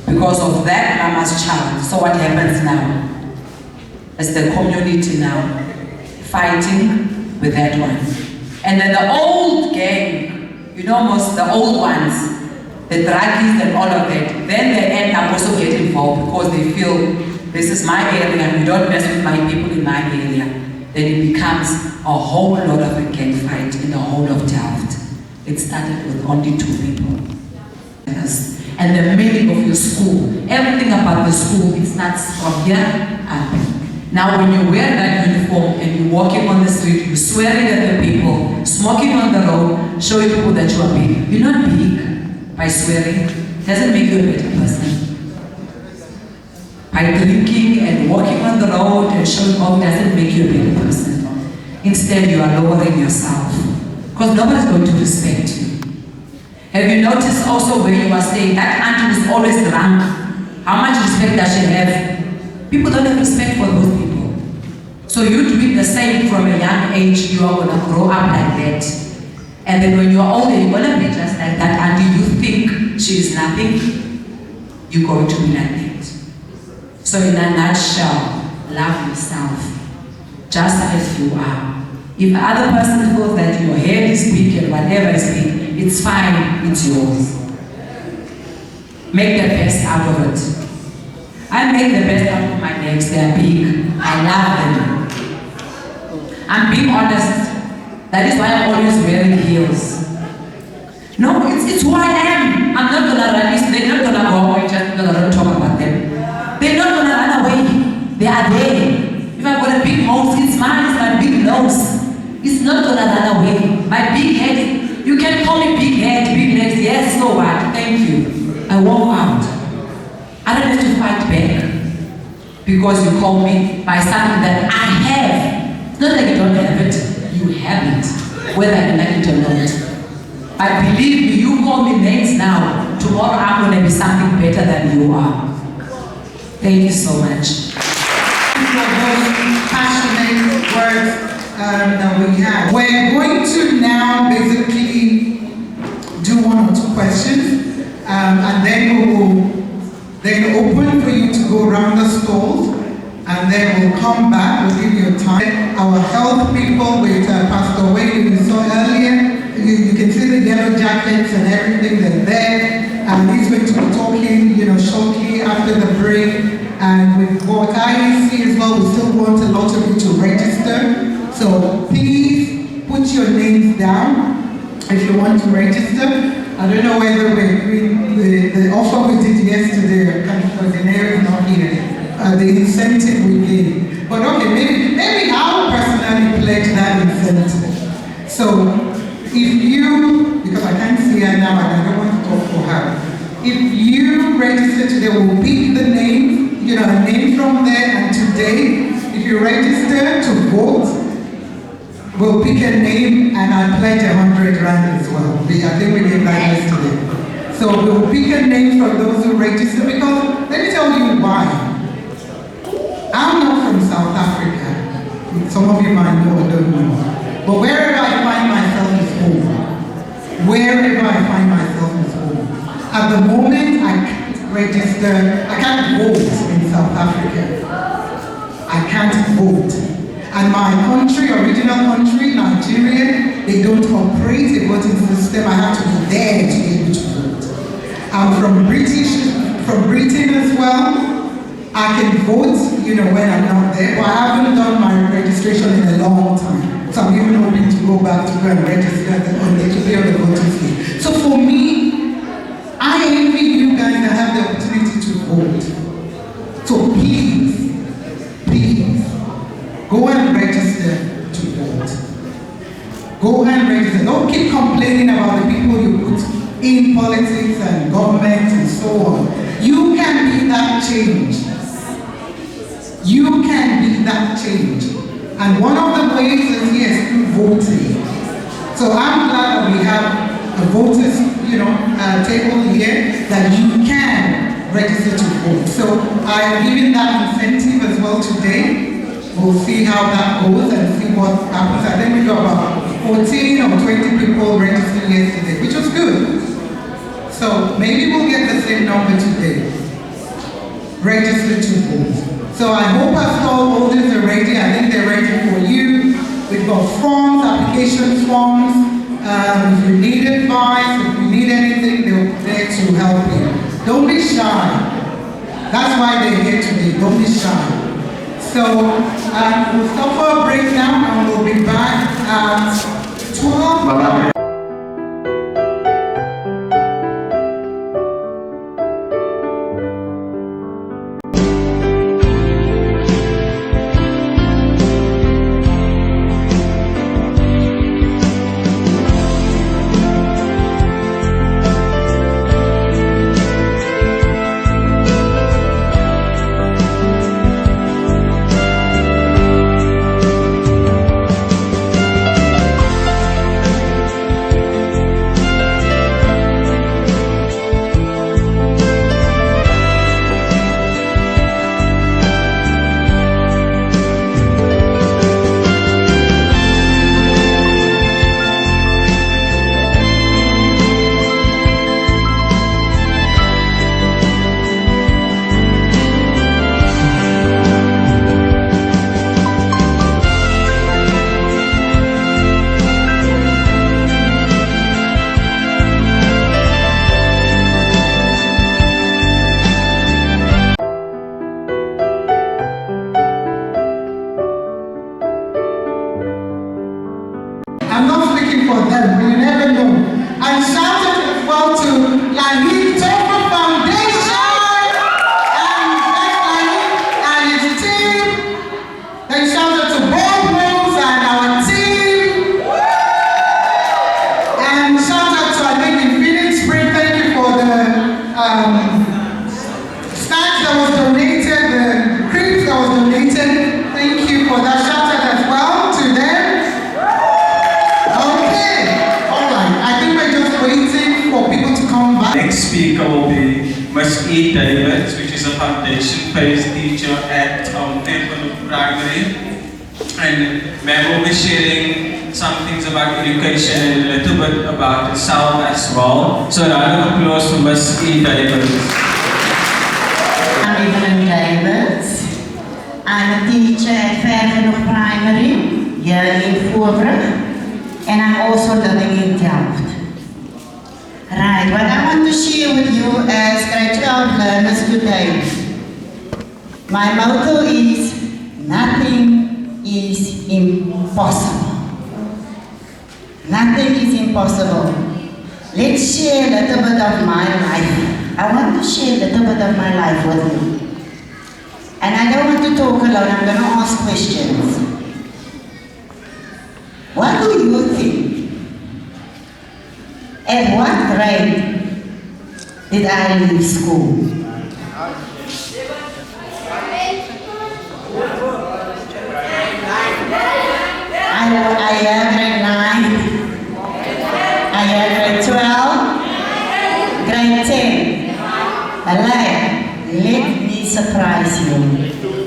because of that mama's child. So what happens now? It's the community now fighting with that one. And then the old gang, you know, most the old ones, the druggies and all of that, then they end up also getting involved because they feel this is my area and you don't mess with my people in my area. Then it becomes a whole lot of a gang fight in the whole of Delft. It started with only 2 people. And the meaning of your school, everything about the school, it starts from here up. Now when you wear that uniform and you're walking on the street, you're swearing at the people, smoking on the road, showing people that you are big. You're not big by swearing. It doesn't make you a better person. By drinking and walking on the road and showing off doesn't make you a better person. Instead, you are lowering yourself. Because nobody's going to respect you. Have you noticed also where you are staying, that auntie is always drunk. How much respect does she have? People don't have respect for those people. So you doing the same from a young age, you are going to grow up like that. And then when you are older, you're going to be just like that auntie. You think she is nothing, you're going to be like that. So in a nutshell, love yourself, just as you are. If the other person feels that your head is big and whatever is big, it's fine, it's yours. Make the best out of it. I make the best out of my legs, they are big. I love them. I'm being honest. That is why I'm always wearing heels. No, it's who I am. I'm not gonna run, they're not gonna go away just because I don't talk about them. They're not gonna run away. They are there. If I've got a big nose, it's mine, it's my big nose. It's not gonna run away. My big head, You can call me big head, big legs. Yes, so what? Thank you. I walk out. I don't have to fight back because you call me by something that I have. It's not like you don't have it. You have it, whether you like it or not. But believe me, you call me names now. Tomorrow I'm going to be something better than you are. Thank you so much. For those passionate words that we have. We're going to now basically do one or two questions, and then we will open for you to go around the stalls, and then we'll come back. We'll give you a time. Our health people with Pastor Wayne, you saw earlier. You can see the yellow jackets and everything that's there. And he's going to be talking, shortly after the break. And with what I see as well, we still want a lot of you to register. So please put your names down if you want to register. I don't know whether the offer we did yesterday, because Dineo is not here, the incentive we gave. But okay, maybe I'll personally pledge that incentive. So if you, because I can't see her now and I don't want to talk for her, if you register today, we'll pick the name, a name from there, and today, if you register to vote, we'll pick a name and I pledge 100 rand as well. I think we did that yesterday. So we'll pick a name from those who register, because let me tell you why. I'm not from South Africa. Some of you might know or don't know. But wherever I find myself is home. Wherever I find myself is home. At the moment, I can't register, I can't vote in South Africa. I can't vote. And my country, original country, Nigeria, they don't operate a voting system. I have to be there to be able to vote. I'm from Britain as well. I can vote, when I'm not there. But I haven't done my registration in a long time. So I'm even hoping to go back to go and register on the voting scheme. So for me, I envy you guys that have the opportunity to vote. So please, go and register to vote. Go and register. Don't keep complaining about the people you put in politics and government and so on. You can be that change. You can be that change. And one of the ways is, yes, through voting. So I'm glad that we have a voters, table here that you can register to vote. So I am giving that incentive as well today. We'll see how that goes and see what happens. I think we got about 14 or 20 people registered yesterday, which was good. So maybe we'll get the same number today. Register to vote. So I hope our stall holders are ready. I think they're ready for you. We've got forms, application forms. If you need advice, if you need anything, they're there to help you. Don't be shy. That's why they're here today. Don't be shy. So we'll stop for a break now and we'll be back at 12. Bye-bye. nominated. Thank you for that shout out as well to them. Okay, all right. I think we're just waiting for people to come back. Next speaker will be Masiu, which is a foundation-based teacher at Delft Primary. And ma'am will be sharing some things about education and a little bit about herself as well. So a round of applause for Masiu. I'm Evelyn Davids. I'm a teacher at Delft Primary here in Voorbrug, and I'm also living in Delft. Right, what I want to share with you as grade 12 learners today, my motto is nothing is impossible. Nothing is impossible. Let's share a little bit of my life. I want to share a little bit of my life with you. And I don't want to talk alone, I'm going to ask questions. What do you think? At what grade did I leave school? I had grade 9, I had grade 12, grade 10. Let me surprise you.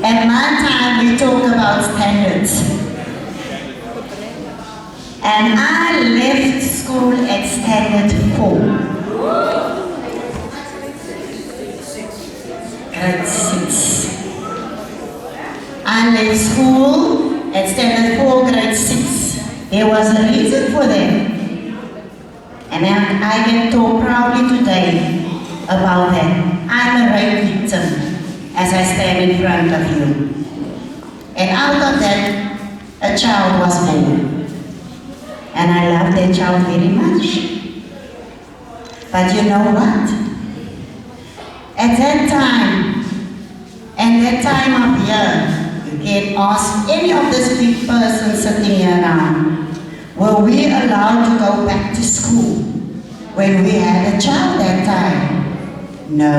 At my time we talk about standards. And I left school at standard 4. Grade 6. I left school at standard 4, grade 6. There was a reason for that. And I can talk proudly today about that. I'm a rape victim as I stand in front of you. And out of that, a child was born. And I love that child very much. But you know what? At that time, and that time of year, you can ask any of these big persons sitting here now, were we allowed to go back to school when we had a child that time? No.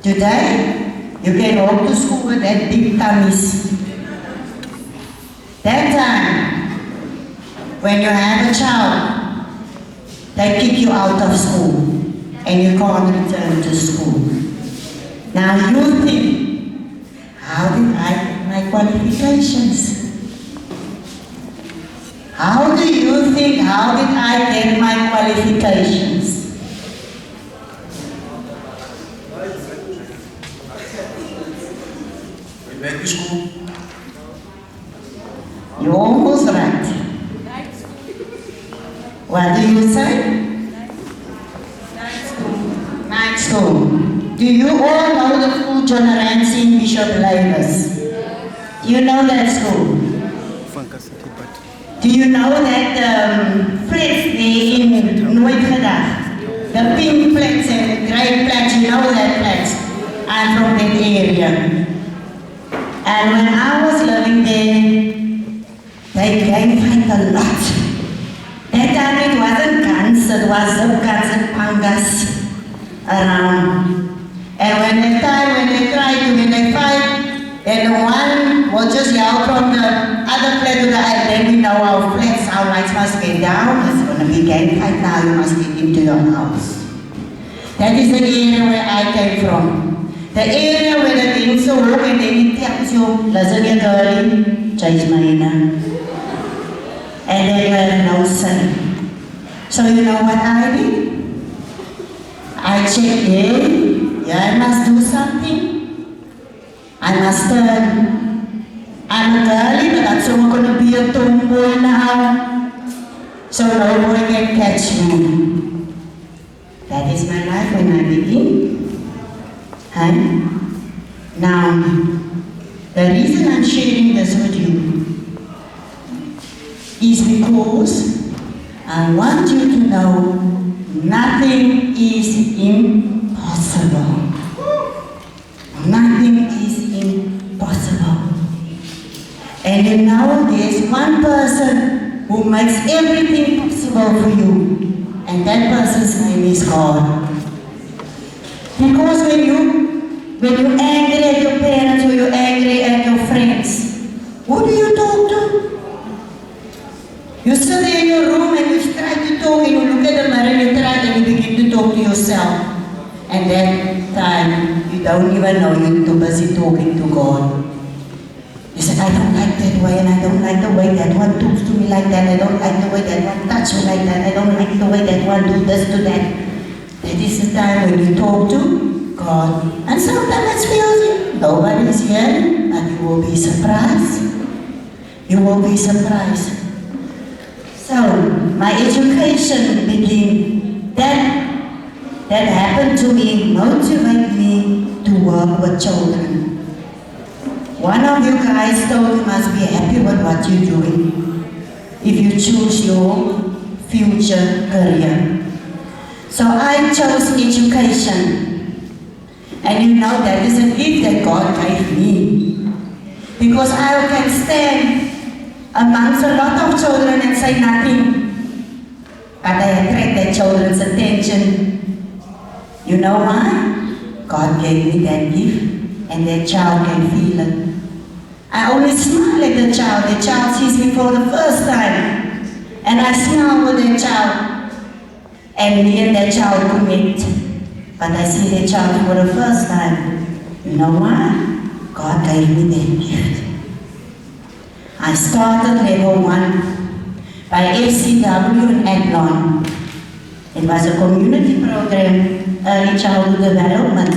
Today, you can walk to school with that big tummies. That time, when you have a child, they kick you out of school and you can't return to school. Now you think, how did I get my qualifications? How do you think, how did I get my qualifications? Went back to school. You're almost right. What do you say? Night school. Do you all know the school John Ramsey in Bishop Laeeq? Do you know that school? Do you know that flats there in Nooit Gedag? The pink flats and the grey flats, you know that flats? I'm from that area. And when I was living there, they gave fight a lot. That time it wasn't guns, it was zip guns and pangas around. And when they tried to, when they fight, then one will just yell from the other flat to the other, then we know our flats, our lights must get down, it's going to be gang fight now, you must get into your house. That is the area where I came from. The area where the things are walk and then it tells you, lasagna girlie, change my and they were no sin. So you know what I did? I checked in, yeah, I must do something. I must I'm a girlie, but I'm so going to be a tomboy now. So no boy can catch me. That is my life when I begin. Now, the reason I'm sharing this with you is because I want you to know nothing is impossible. Nothing is impossible. And you know there's one person who makes everything possible for you, and that person's name is God. Because when you're angry at your parents or you're angry at your even though you're too busy talking to God. You said, I don't like that way, and I don't like the way that one talks to me like that. I don't like the way that one touches me like that. I don't like the way that one do this to that. That is the time when you talk to God. And sometimes it feels nobody is here, and you will be surprised. You will be surprised. So, my education began. That happened to me, motivated me to work with children. One of you guys told you must be happy with what you're doing if you choose your future career. So I chose education. And you know that is a gift that God gave me. Because I can stand amongst a lot of children and say nothing. But I attract that children's attention. You know why? God gave me that gift. And that child can feel it. I always smile at the child sees me for the first time. And I smile with that child. And me and that child connect. But I see that child for the first time. You know why? God gave me that gift. I started level 1 by FCW in Adlon. It was a community program, early childhood development.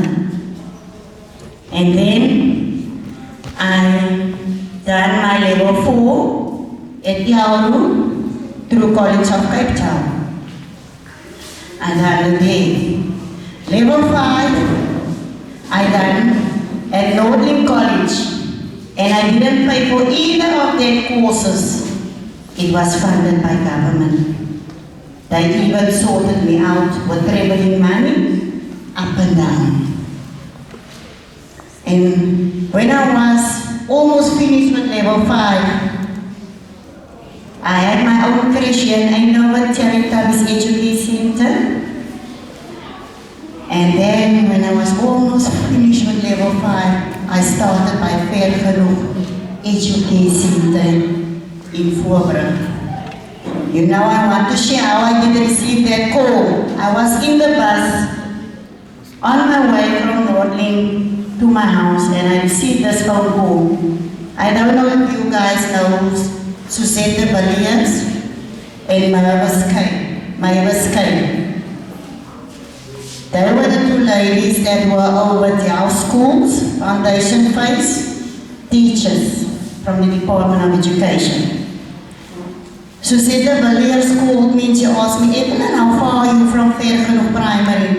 And then I done my level 4 at Yaoru through College of Cape Town. I done it there. Level 5 I done at Northern College, and I didn't pay for either of their courses. It was funded by government. They even sorted me out with traveling money up and down. And when I was almost finished with level 5, I had my own Christian Eindhoven Territories Education Center. And then when I was almost finished with level 5, I started my Fair Genoeg Education Center in Voorbrug. You know, I want to share how I did receive that call. I was in the bus on my way from Noordling to my house, and I received this phone call. I don't know if you guys know Suzette Villiers and Mavis Kay. They were the two ladies that were over Delft Schools, Foundation Phase, teachers from the Department of Education. Suzette Villiers called me and she asked me, Evelyn, how far are you from Fair Genoeg Primary?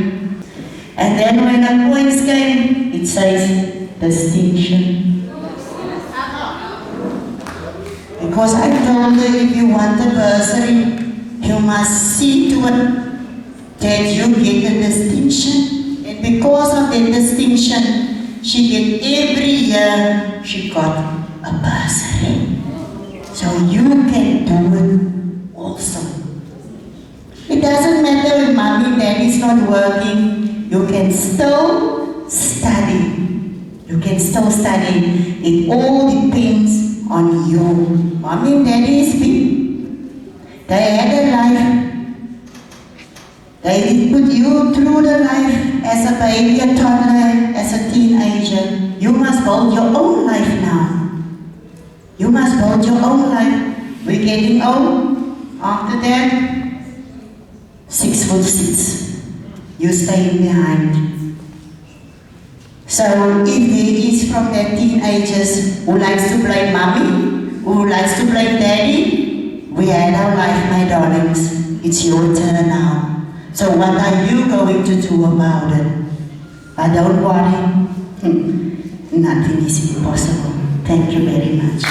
And then when the points came, it says distinction. Because I told her, if you want a bursary, you must see to it that you get a distinction. And because of that distinction, she get every year, she got a bursary. So you can do it also. It doesn't matter if mommy and daddy's not working. You can still study. You can still study. It all depends on you. Mommy and daddy is big. They had a life. They put you through the life as a baby, a toddler, as a teenager. You must build your own life now. You must build your own life. We're getting old. After that, 6'6". You're staying behind. So if there is from the teenagers who likes to blame mommy, who likes to blame daddy, we had our life, my darlings. It's your turn now. So what are you going to do about it? But don't worry, nothing is impossible. Thank you very much.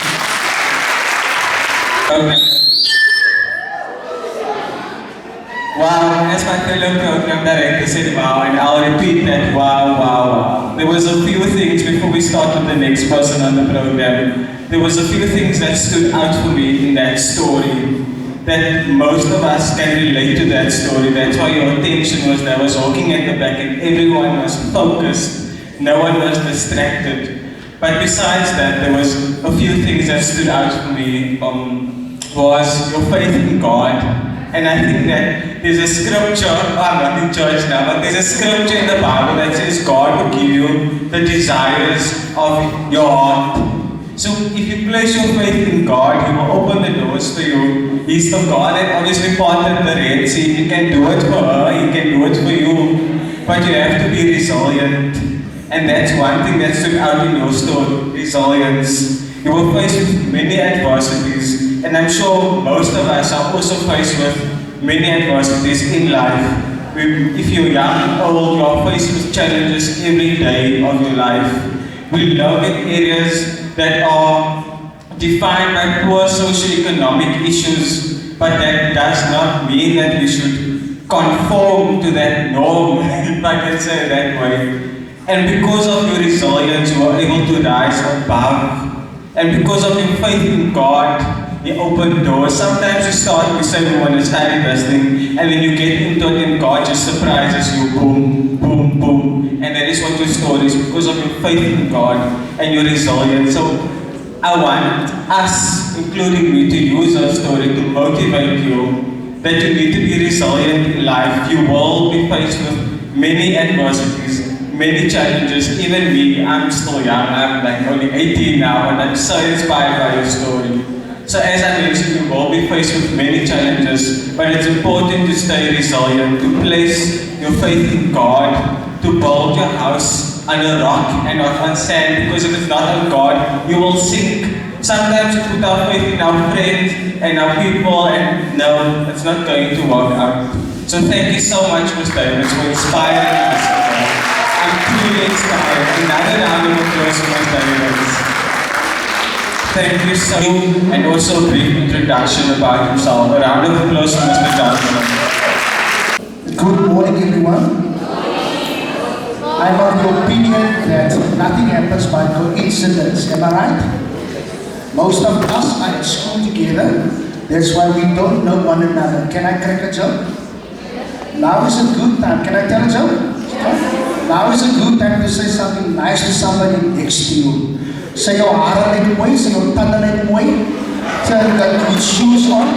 Wow, as my fellow program director said wow, and I'll repeat that wow. There was a few things before we started the next person on the program. There was a few things that stood out for me in that story, that most of us can relate to that story. That's why your attention was there. I was walking at the back and everyone was focused. No one was distracted. But besides that, there was a few things that stood out for me. Was your faith in God. And I think that there's a scripture, I'm not in church now, but there's a scripture in the Bible that says God will give you the desires of your heart. So if you place your faith in God, He will open the doors for you. He's the God that obviously parted the Red Sea. He can do it for her, He can do it for you. But you have to be resilient. And that's one thing that stood out in your story, resilience. You were faced with many adversities. And I'm sure most of us are also faced with many adversities in life. If you're young or old, you are faced with challenges every day of your life. We live in areas that are defined by poor socio-economic issues, but that does not mean that we should conform to that norm, if I can say it that way. And because of your resilience, you are able to rise above. And because of your faith in God, He opened doors. Sometimes you start, we say we want to start investing, and then you get into it and God just surprises you, boom, boom, boom. And that is what your story is, because of your faith in God and your resilience. So I want us, including me, to use our story to motivate you that you need to be resilient in life. You will be faced with many adversities, many challenges. Even me, I'm still young, I'm like only 18 now, and I'm so inspired by your story. So as I mentioned, you will be faced with many challenges, but it's important to stay resilient, to place your faith in God, to build your house on a rock and not on sand, because if it's not on God, you will sink. Sometimes we put our faith in our friends and our people, and no, it's not going to work out. So thank you so much, Ms. Davis, for inspiring us. I'm truly inspired. Another round of applause for Ms. Davis. Thank you so much, and also a brief introduction about himself. A round of applause for Mr. Johnson. Good morning, everyone. I'm of the opinion that nothing happens by coincidence. Am I right? Most of us are at school together. That's why we don't know one another. Can I crack a joke? Now is a good time. Can I tell a joke? Now is a good time to say something nice to somebody next to you. Say your hair like mooi, say your tanden like mooi. Say you got good shoes on.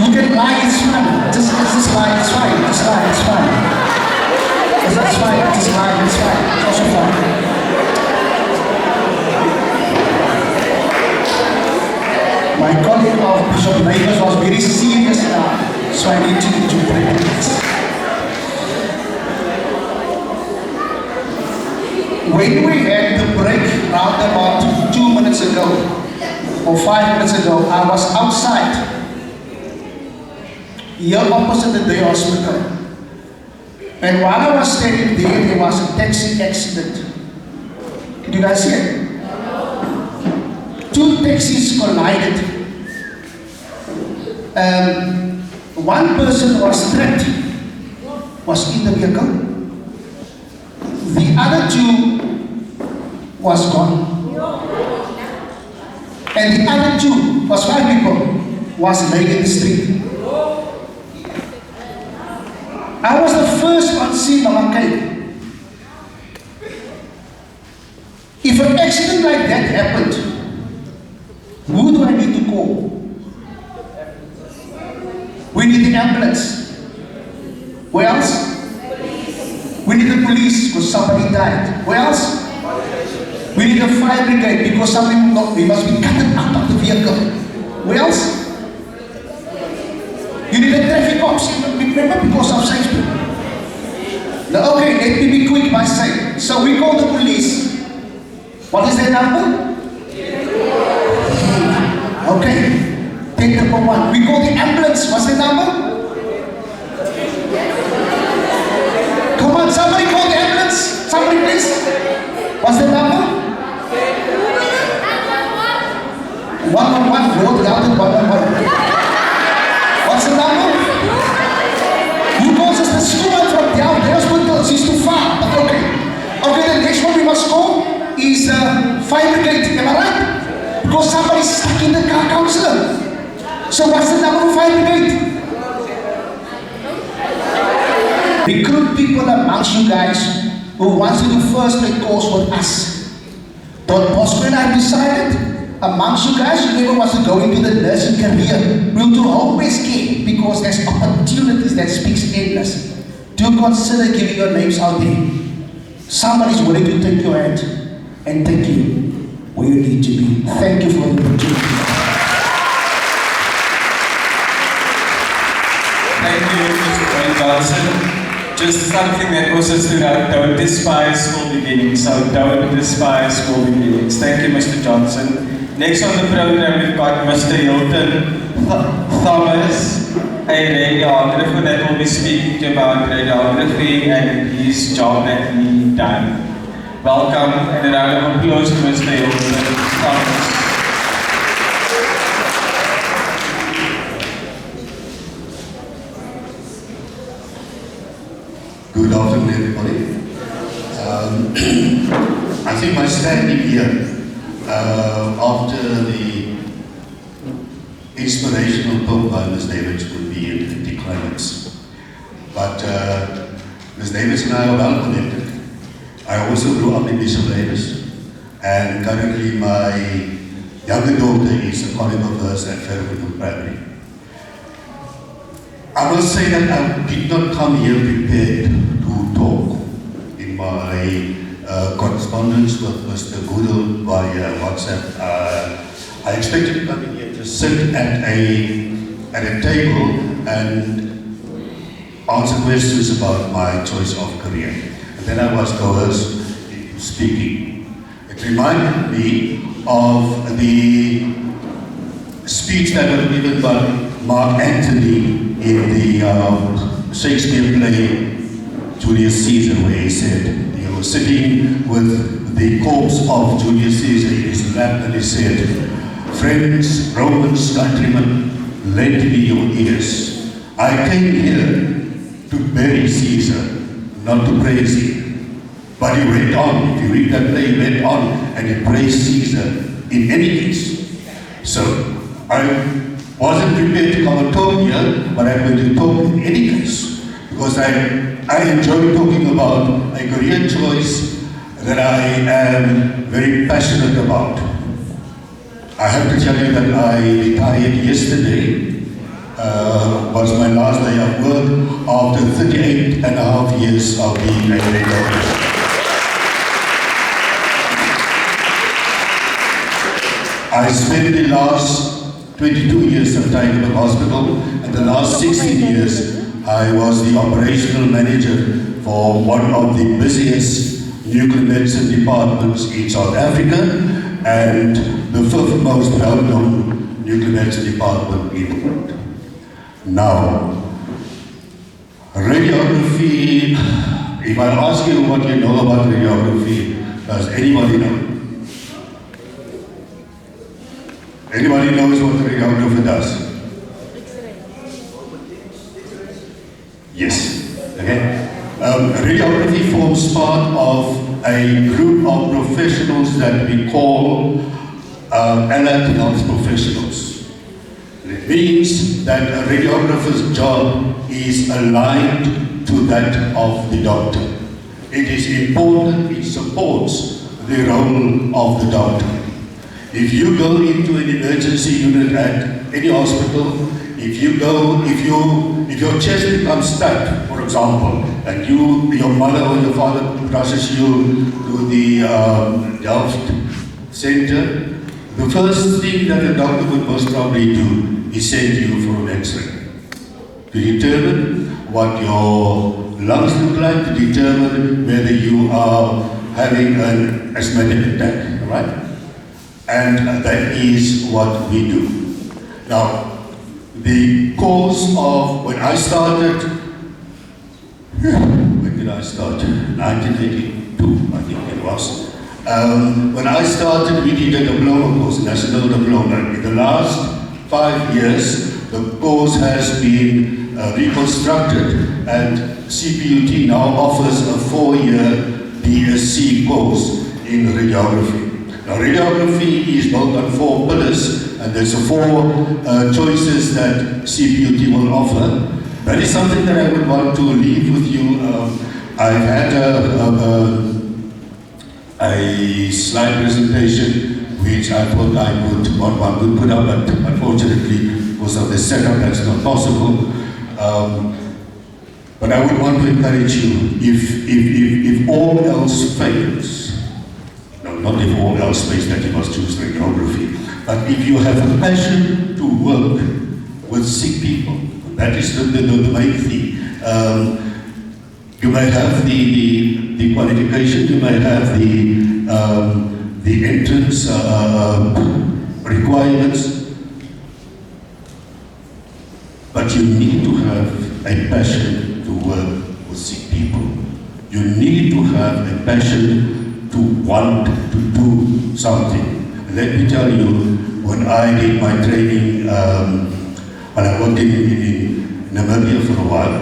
You can lie, it's fine. Just lie, it's fine. Just lie, it's fine. That's fine, just lie, it's fine. It's also fine. My colleague of Bishop Laeeq was very serious now, so I need to break this. When we had the break round about 2 minutes ago, or 5 minutes ago, I was outside, here opposite the day hospital. And while I was standing there was a taxi accident. Did you guys see it? Two taxis collided. One person was trapped, was in the vehicle. The other two was gone. And the other two, was 5 people, was laying in the street. I was the first on scene, Mama Kay. If an accident like that happened, who do I need to call? We need the ambulance. Where else? We need the police because somebody died. Where else? We need the fire brigade because something we must be cut out of the vehicle. Where else? You need the traffic cops, remember, because of safety. Now, okay, let me be quick by saying, so we call the police. What is their number? Okay, take number 1. We call the ambulance. What's the number? Come on, somebody call the ambulance. Somebody please. What's the number? 111. Road down 111. What's the number? You calls us the student from Delft Hospital. She's too far, but okay. Okay, the next one we must call is fire brigade. Am I right? Because somebody's stuck in the car, councillor. So what's the number of fire brigade? Recruit people amongst you guys who wants to do first aid course with us. Don Bosco and I decided amongst you guys, whoever wants to go into the nursing career, we'll do home-based care because there's opportunities that speaks endless. Do consider giving your names out there. Somebody's willing to take your hand and take you where you need to be. Thank you for the opportunity. Thank you, Mr. Johnson. Just something that also stood out, don't despise small beginnings. So don't despise small beginnings. Thank you, Mr. Johnson. Next on the program, we've got Mr. Hilton Thomas, a radiographer that will be speaking to about radiography and his job that he done. Welcome and a round of applause to Mr. Hilton Thomas. Good afternoon, everybody. I think my standing here after the inspirational poem by Ms. Davids would be an anticlimax. But Ms. Davids and I are well connected. I also grew up in Bishop Davis, and currently my younger daughter is a colleague of hers at Fairfield Primary. I must say that I did not come here prepared to talk. In my correspondence with Mr. Goodall via WhatsApp, I expected to come in here to sit at a table and answer questions about my choice of career. And then I was coerced into speaking. It reminded me of the speech that was given by Mark Antony in the Shakespeare play Julius Caesar, where he said, he was sitting with the corpse of Julius Caesar in his lap, and he said, "Friends, Romans, countrymen, lend me your ears. I came here to bury Caesar, not to praise him." But he went on. If you read that play, he went on and he praised Caesar in any case. So I wasn't prepared to come and talk here, but I'm going to talk in any case, because I enjoy talking about a career choice that I am very passionate about. I have to tell you that I retired yesterday. Was my last day of work after 38 and a half years of being a radiographer. I spent the last 22 years of time in the hospital, and the last 16 years I was the operational manager for one of the busiest nuclear medicine departments in South Africa and the fifth most well-known nuclear medicine department in the world. Now, radiography, if I ask you what you know about radiography, does anybody know? Anybody knows what the radiographer does? Yes. Okay. Radiography forms part of a group of professionals that we call allied health professionals. It means that a radiographer's job is aligned to that of the doctor. It is important, it supports the role of the doctor. If you go into an emergency unit at any hospital, if your chest becomes tight, for example, and your mother or your father rushes you to the Delft Center, the first thing that the doctor would most probably do is send you for an X-ray to determine what your lungs look like, to determine whether you are having an asthmatic attack, right? And that is what we do. Now, the cause of when I started, when did I start? 1982, I think it was. When I started, we did a diploma course, national diploma. In the last 5 years, the course has been reconstructed, and CPUT now offers a 4-year BSc course in radiography. Now, radiography is built on 4 pillars, and there's 4 choices that CPUT will offer. That is something that I would want to leave with you. I've had a slide presentation which I thought one would put up, but unfortunately, because of the setup, that's not possible. But I would want to encourage you, if all else fails, no, not if all else fails that you must choose radiography, but if you have a passion to work with sick people, that is the main thing. You may have the qualification, you may have the entrance requirements, but you need to have a passion to work with sick people. You need to have a passion to want to do something. Let me tell you, when I did my training, when I worked in Namibia for a while,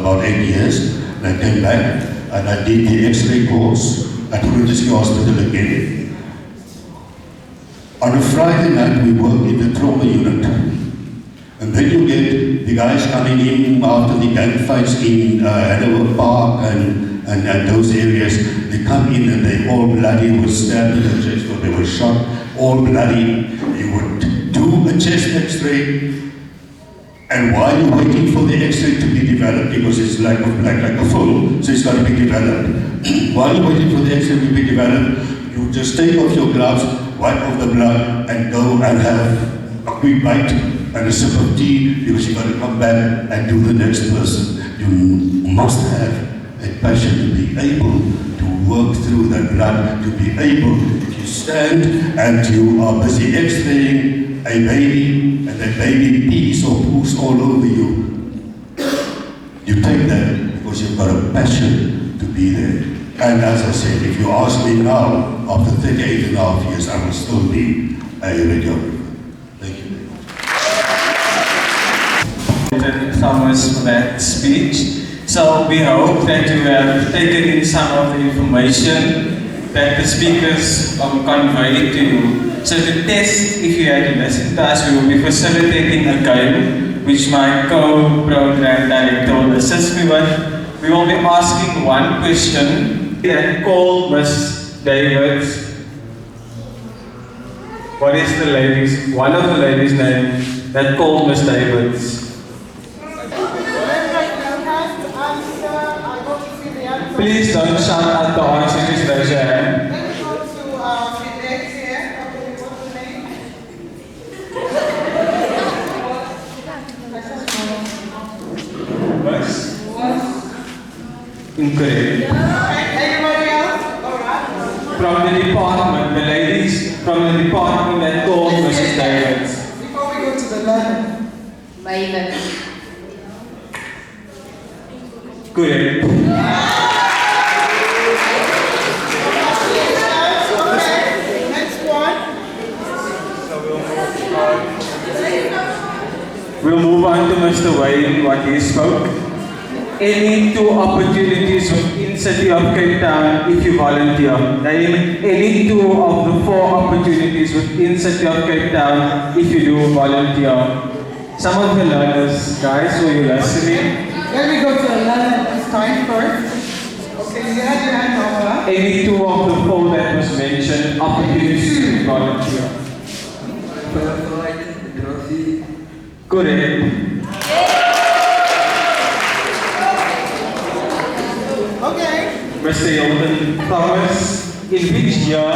about 8 years, and I came back and I did the X-ray course at Grooteski Hospital again. On a Friday night, we worked in the trauma unit. And then you get the guys coming in after the gang fights in Hanover Park and those areas. They come in and they all bloody were stabbed in the chest or they were shot, all bloody. You would do a chest X-ray, and while you're waiting for the X-ray to be developed, because it's like a film, so it's got to be developed. While you're waiting for the X-ray to be developed, you just take off your gloves, wipe off the blood, and go and have a quick bite and a sip of tea, because you've got to come back and do the next person. You must have a passion to be able to work through that blood, to be able, if you stand and you are busy X-raying a baby, and that baby pees or poos all over you, you take that because you've got a passion to be there. And as I said, if you ask me now, after 38 and a half years, I will still be a radiographer. Thank you. Thomas for that speech. So we hope that you have taken in some of the information that the speakers conveyed to you. So to test if you had to listen to us, we will be facilitating a game which my co-program director will assist me with. We will be asking one question that called Miss Davids. What is the lady's, one of the ladies' name that called Miss Davids? Please don't shout out the answer, just raise your hand. Incorrect. Anybody else? All right. From the department, the ladies from the department that called Mrs. Davids. Before we go to the learner. Maven. Correct. Okay, next one. We'll move on to Mr. Wayne, what he spoke. Any 2 opportunities within City of Cape Town if you volunteer. Name any 2 of the 4 opportunities within City of Cape Town if you do volunteer. Some of the learners, guys, were you listening? Let me go to the learner this time first. Okay, you had your hand over. Any 2 of the 4 that was mentioned, opportunities to volunteer. Correct. Okay. Mr. Hilton Thomas, in which year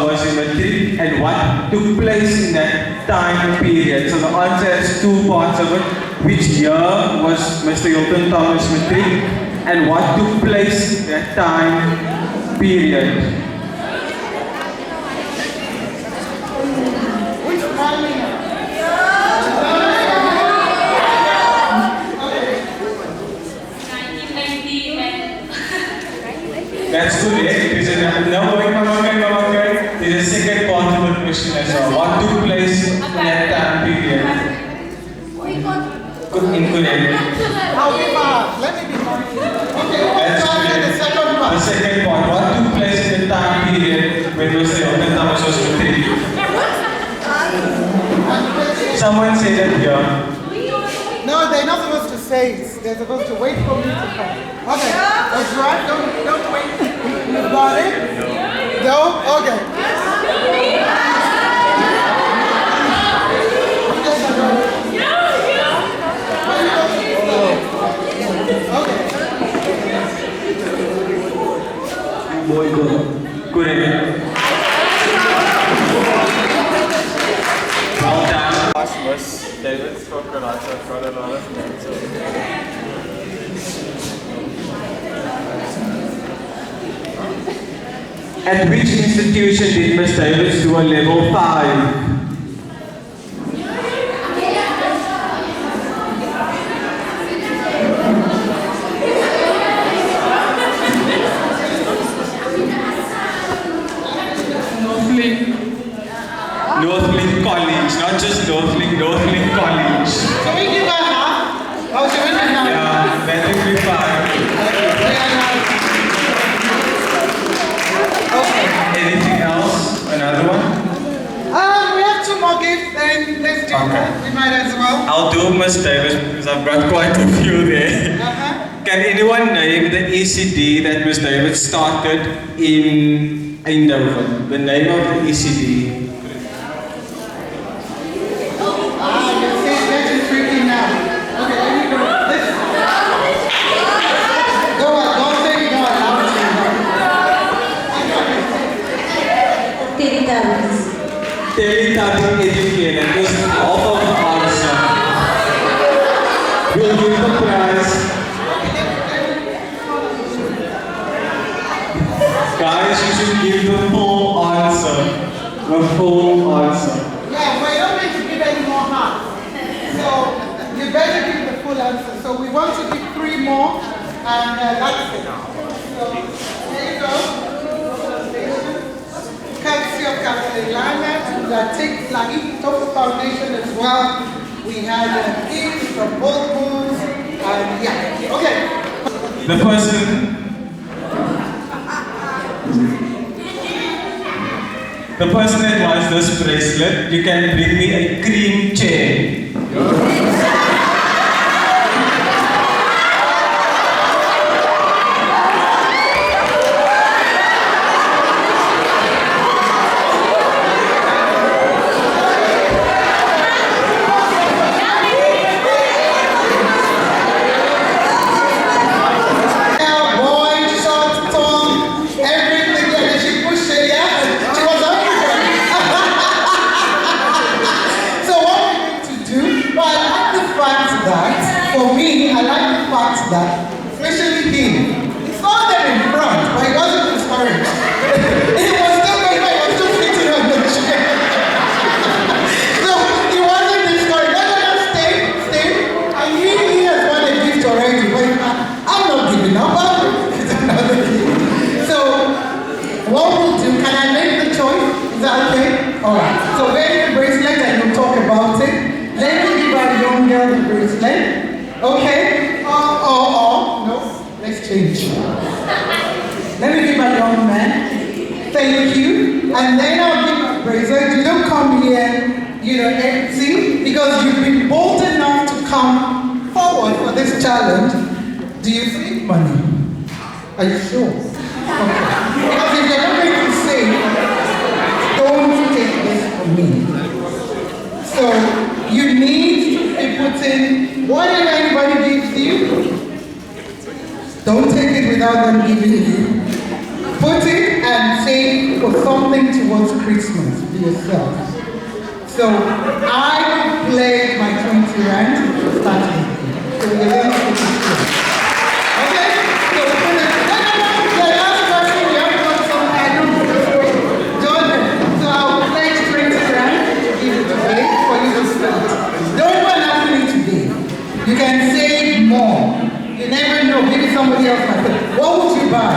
was your matric and what took place in that time period? So the answer has 2 parts of it. Which year was Mr. Hilton Thomas matric and what took place in that time period? That's good, eh? There's a second part of the question as well. What took place in that time period? Incorrect. Let me be more. Okay, the second part. The second part. What took place in the time period when Mr. Hilton Thomas was matric? Someone say that here. No, they're not supposed to say it. They're supposed to wait for me to come. Okay, that's right. Don't wait. You got it? No? Okay. David spoke a lot, so I've got a lot of notes. At which institution did Ms. Davids do a level 5? Northlink College, not just Northlink College. So we give her half? Oh, she went in now. Yeah, that will be fine. Okay. Anything else? Another one? We have 2 more gifts, then let's do that. We might as well. I'll do Ms. Davis because I've got quite a few there. Can anyone name the ECD that Ms. Davis started in Eindhoven? The name of the ECD? Teletubbies educated is half of the answer. We'll give the prize. Guys, you should give the full answer. The full answer. Yeah, we're not going to give any more half. So you better give the full answer. So we want to give 3 more, and that's it. So there you go. Councillor Khathalelana, to the Laeeq Toffar Foundation as well. We had gifts from both schools, and yeah, okay. The person that wants this bracelet, you can bring me a cream chair. Especially him. He saw them in front, but he wasn't discouraged. He was still going, he was still sitting on the chair. So he wasn't discouraged. No, stay. And he has won a gift already. But I'm not giving up. It's another gift. So what we'll do, can I make the choice? Is that okay? Alright. So wear the bracelet and we'll talk about it. Let me give our young girl the bracelet. Okay? No, let's change. Let me give my young man. Thank you. And then I'll give my bracelet. You don't come here, empty, because you've been bold enough to come forward for this challenge. Do you think money? Are you sure? Okay. Because if you're not going to say, don't take this from me. So you need to put in whatever anybody gives you. Don't take it without them giving you. Put it and save for something towards Christmas for yourself. So I will play my 20 rand starting. So you're going to put it here. Okay? So put it. No. The last person you have got some kind of Jordan. So I'll pledge 20 rand to give it away for you to start. Don't want nothing today. You can save more. You never know, maybe somebody else might say, what would you buy?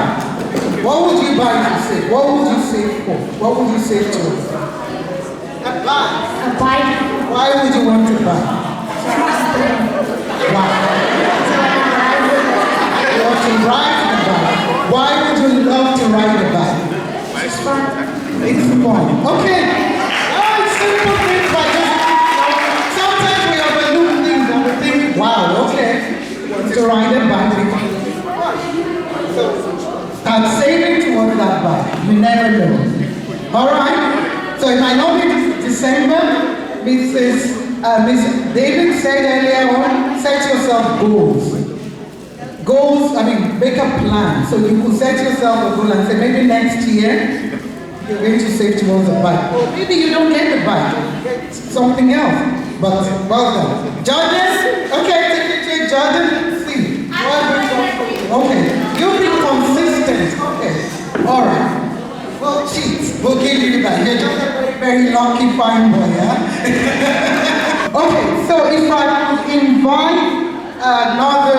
What would you buy to save? What would you save for? What would you save to? A bike. A bike. Why would you want to buy? Why? You want to ride the bike. Why would you love to ride the bike? It's fun. It's fun. Okay. Oh, it's simple things, but sometimes we overlook things and we think, wow, okay. To ride a bike. So start saving towards that bike. You never know. Alright? So it might not be December. Miss David said earlier on, set yourself goals. Make a plan. So you could set yourself a goal and say maybe next year you're going to save towards a bike. Or maybe you don't get the bike. Something else. but well done. Judges, okay, technically judges, let's see. Okay, you've been consistent. Okay, all right. Well, cheats, we'll give you that. You're just a very, very lucky fine boy, yeah? Okay, so if I could invite another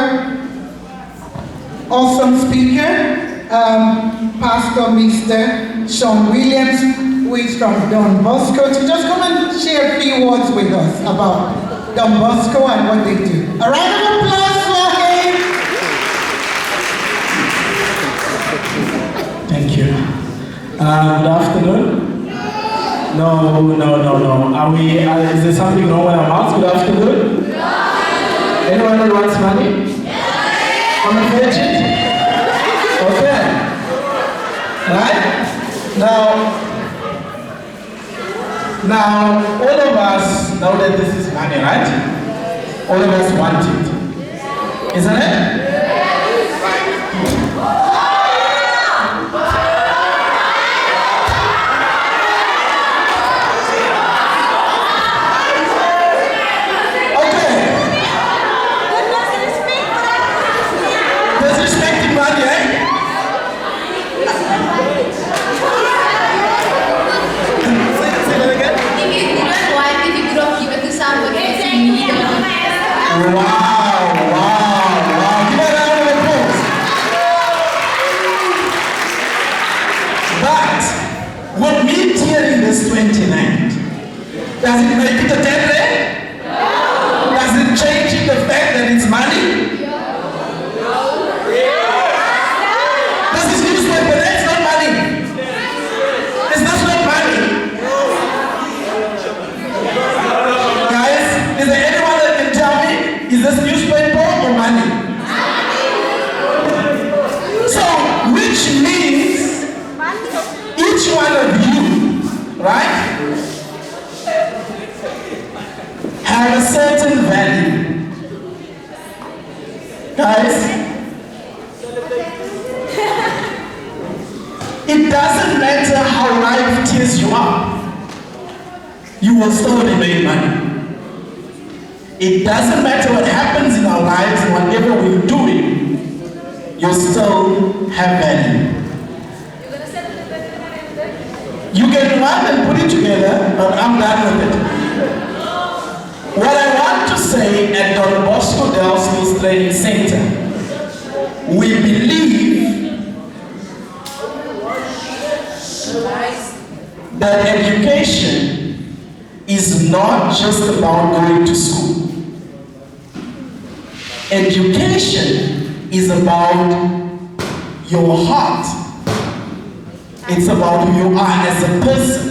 awesome speaker, Pastor Mr. Sean Williams, who is from Don Bosco, to just come and share a few words with us about Don Bosco and what they do. A round of applause for him. Thank you. Good afternoon. No. Are we? Is there something wrong with our mouths? Good afternoon. Anyone who wants money? I'm a virgin. Okay. Right? Now, all of us know that this is money, right? All of us want it. Isn't it? This 29. Does it make it a dead rate? No. Does it change the fact that it's money? No. Does this newspaper, that's not money? It's not money. Guys, is there anyone that can tell me, is this newspaper or money? So, which means each one of you, right, have a certain value. Guys, it doesn't matter how life tears you up, you will still remain money. It doesn't matter what happens in our lives, whatever we're doing, you still have value. You can run and put it together, but I'm done with it. What I want to say at Don Bosco Delft Skills Training Center, we believe that education is not just about going to school. Education is about your heart. It's about who you are as a person.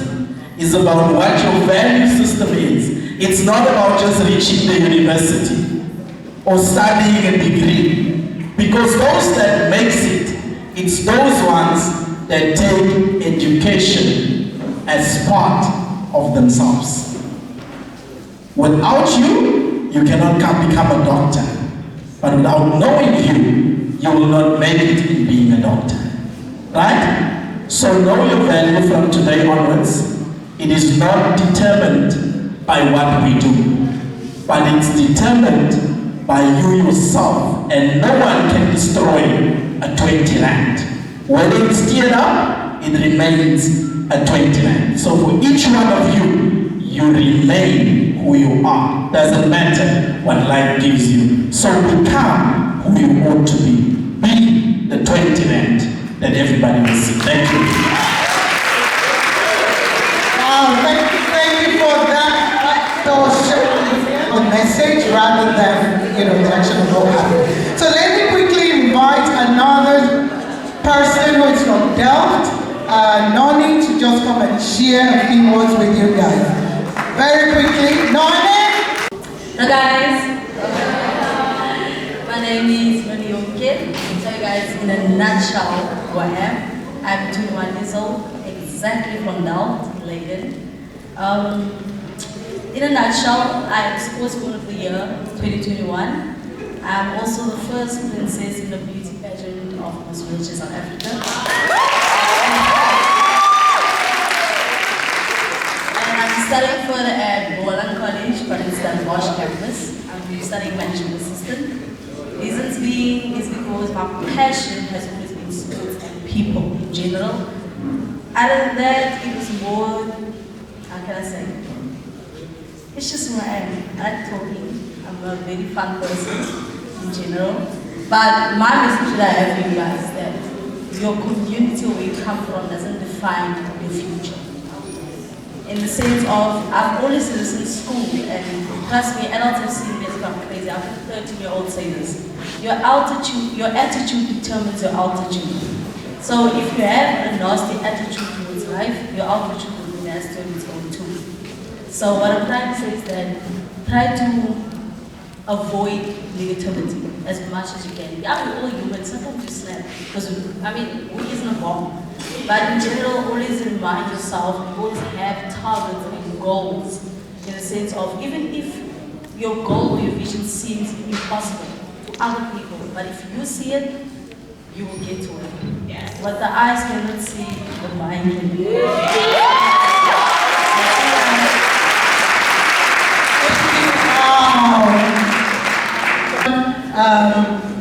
It's about what your value system is. It's not about just reaching the university or studying a degree. Because those that makes it, it's those ones that take education as part of themselves. Without you, you cannot become a doctor. But without knowing you, you will not make it in being a doctor. Right? So know your value from today onwards. It is not determined by what we do, but it's determined by you yourself, and no one can destroy a 20 rand. When it's teared up, it remains a 20 rand. So for each one of you, you remain who you are. Doesn't matter what life gives you. So become who you ought to be. Be the 20 rand that everybody will see. Thank you. Wow, thank you for that. The message rather than, the action of what happened. So let me quickly invite another person who is from Delft, Noni, to just come and share a few words with you guys. Very quickly, Noni. Hello guys. My name is Masiu. I'll tell you guys in a nutshell who I am. I'm 21 years old, exactly from Delft, Leiden. In a nutshell, I am Sports Queen of the Year 2021. I'm also the first princess in the beauty pageant of Masiu, South Africa. And I'm studying further at Boland College, but instead financial assistance. Reasons being is because my passion has always been sports and people in general. Other than that, it was more, how can I say? It's just who I am. I like talking. I'm a very fun person in general. But my message that I have for you guys is that your community, where you come from, doesn't define your future. In the sense of, I've always listened to school, and trust me, adults have seen me as I'm crazy. I've heard 13-year-old say this. Your attitude determines your altitude. So if you have a nasty attitude towards life, your altitude will be nasty on its own too. So what I'm trying to say is that try to avoid negativity as much as you can. Yeah, we're all human, sometimes you snap, because who isn't a bomb? But in general, always remind yourself, you always have targets and goals, in the sense of, even if your goal or your vision seems impossible to other people, but if you see it, you will get to it. Yes. What the eyes cannot see, the mind can do.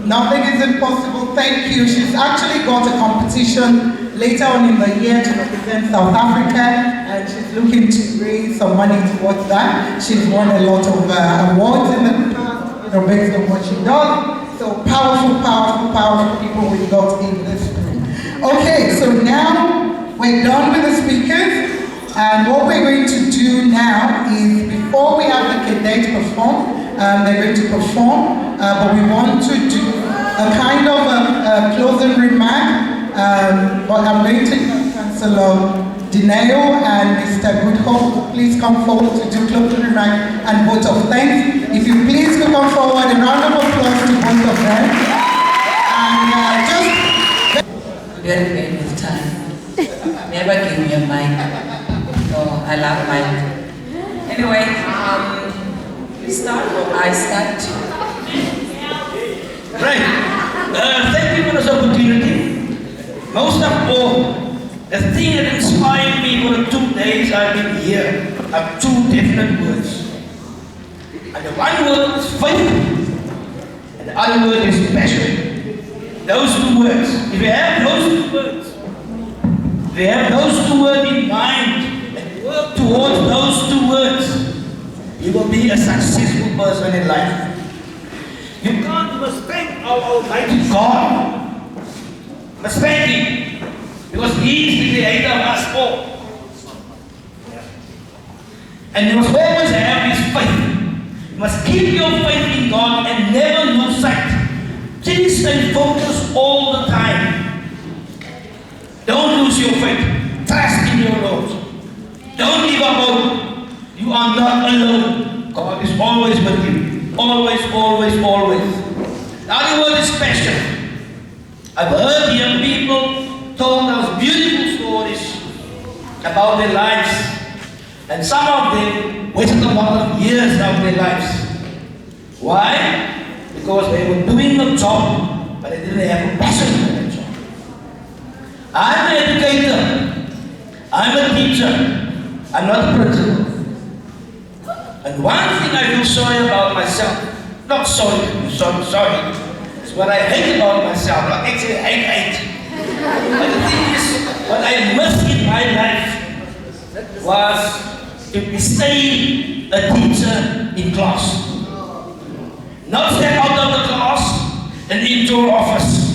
Nothing is impossible. Thank you. She's actually got a competition later on in the year to represent South Africa, and she's looking to raise some money towards that. She's won a lot of awards in the past, based on what she does. So powerful, powerful, powerful people we got in this room. Okay, so now we're done with the speakers, and what we're going to do now is, before we have the cadets perform, they're going to perform, but we want to do a kind of a closing remark, but I'm going to have Councillor Dineo and Mr. Goodhope, please come forward to do closing remark and vote of thanks. If you please could come forward, a round of applause to both of them. And just... Very pain with time. Never give me a mic. So I love mic. Anyway, we start or I start. Right. Thank you for this opportunity. Most of all, the thing that inspired me for the 2 days I've been here are 2 definite words. And the one word is faith, and the other word is passion. Those 2 words. If you have those 2 words, if you have those 2 words in mind and work towards those 2 words, you will be a successful person in life. You must thank our Almighty God. You must thank Him, because He is the creator of us all. And you must always have His faith. You must keep your faith in God and never lose sight. Please stay focused all the time. Don't lose your faith. Trust in your Lord. Don't give up hope. You are not alone. God is always with you. Always, always, always. The other word is passion. I've heard young people told us beautiful stories about their lives, and some of them wasted a lot of years of their lives. Why? Because they were doing the job, but they didn't have a passion for that job. I'm an educator. I'm a teacher. I'm not a principal. And one thing I feel sorry about myself, not sorry, is what I hate about myself. Not actually hate. But the thing is, what I missed in my life was to be staying a teacher in class. Not step out of the class and into an office.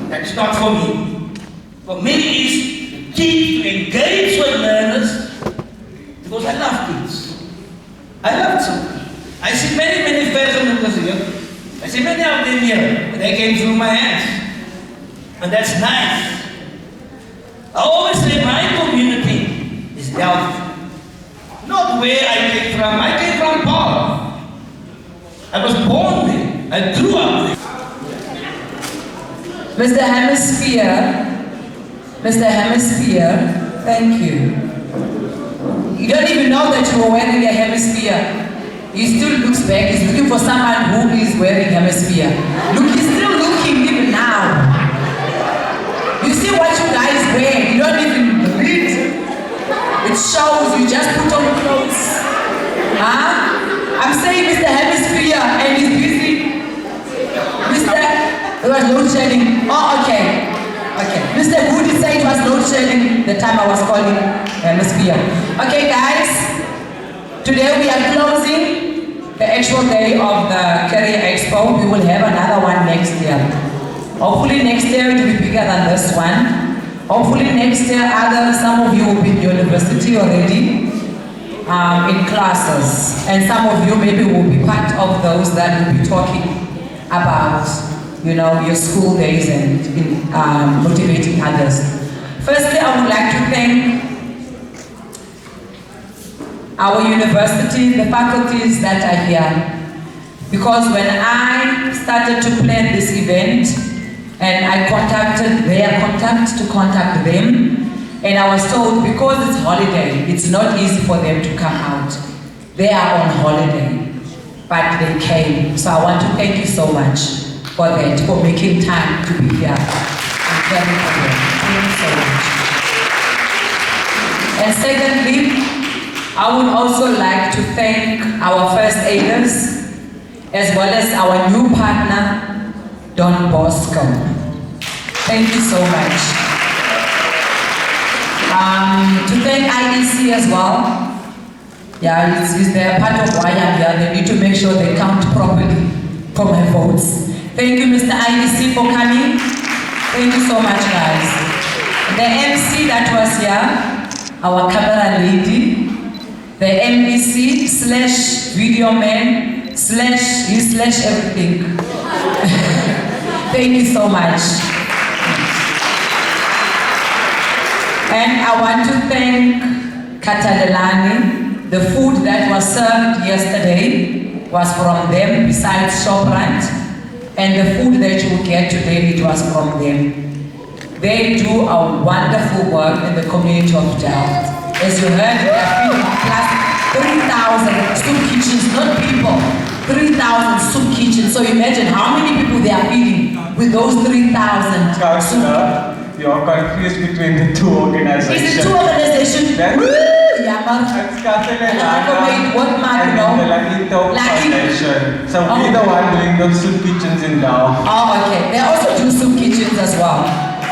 That's not for me. For me it is to keep to engage with learners, because I love kids. I love them. I see many friends in the museum. I see many of them here, and they came through my hands. And that's nice. I always say my community is Delft. Not where I came from. I came from Paul. I was born there. I grew up there. Mr. Hemisphere, thank you. You don't even know that you were wearing a hemisphere. He still looks back, he's looking for someone who is wearing a hemisphere. Look, he's still looking even now. You see what you guys wear, you don't even read. It shows, you just put on clothes. Huh? I'm saying Mr. Hemisphere and he's busy was load shedding. Oh, okay. Okay. Mr. Goody said it was load shedding the time I was calling Masiu. Okay, guys. Today we are closing the actual day of the Career Expo. We will have another one next year. Hopefully next year it will be bigger than this one. Hopefully next year some of you will be in university already in classes. And some of you maybe will be part of those that will be talking about, you know, your school days and motivating others. Firstly, I would like to thank our university, the faculties that are here. Because when I started to plan this event, and I contacted their contact to contact them, and I was told because it's holiday, it's not easy for them to come out. They are on holiday, but they came. So I want to thank you so much for that, for making time to be here. Thank you so much. And secondly, I would also like to thank our first aiders, as well as our new partner, Don Bosco. Thank you so much. To thank IEC as well. Yeah, they're part of why I'm here. They need to make sure they count properly for my votes. Thank you, Mr. IEC, for coming. Thank you so much, guys. The MC that was here, our camera lady, the MEC / video man / everything. Thank you so much. And I want to thank Khathalelana. The food that was served yesterday was from them, besides Shoprite. And the food that you will get today, it was from them. They do a wonderful work in the community of Delft. As you heard, they are feeding plus 3,000 soup kitchens, not people. 3,000 soup kitchens. So imagine how many people they are feeding with those 3,000. Councillor, you are confused between the two organizations. Is it two organizations? Yeah, it's Khathalelana and the Laeeq Toffar Foundation. So we're the one doing those soup kitchens in Delft. Oh, okay. They also do soup kitchens as well.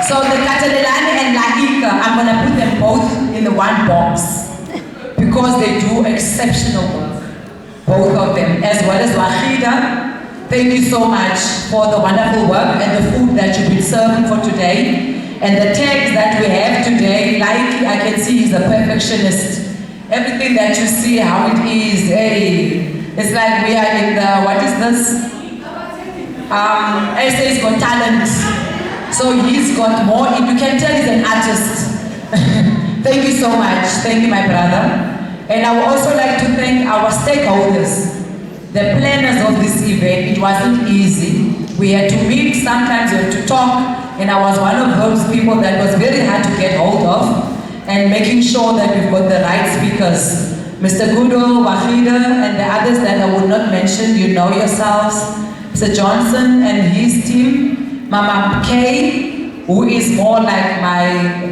So the Khathalelana and Laeeq, I'm going to put them both in the one box because they do exceptional work. Both of them, as well as Wahida. Thank you so much for the wonderful work and the food that you've been serving for today. And the tags that we have today, like I can see, he's a perfectionist. Everything that you see, how it is, hey, it's like we are in the, what is this? SA's Got Talent. So he's got more, you can tell he's an artist. Thank you so much. Thank you, my brother. And I would also like to thank our stakeholders, the planners of this event. It wasn't easy. We had to meet, sometimes we had to talk, and I was one of those people that was very hard to get hold of, and making sure that we've got the right speakers. Mr. Gudo, Wahida, and the others that I would not mention, you know yourselves. Mr. Johnson and his team, Mama Kay, who is more like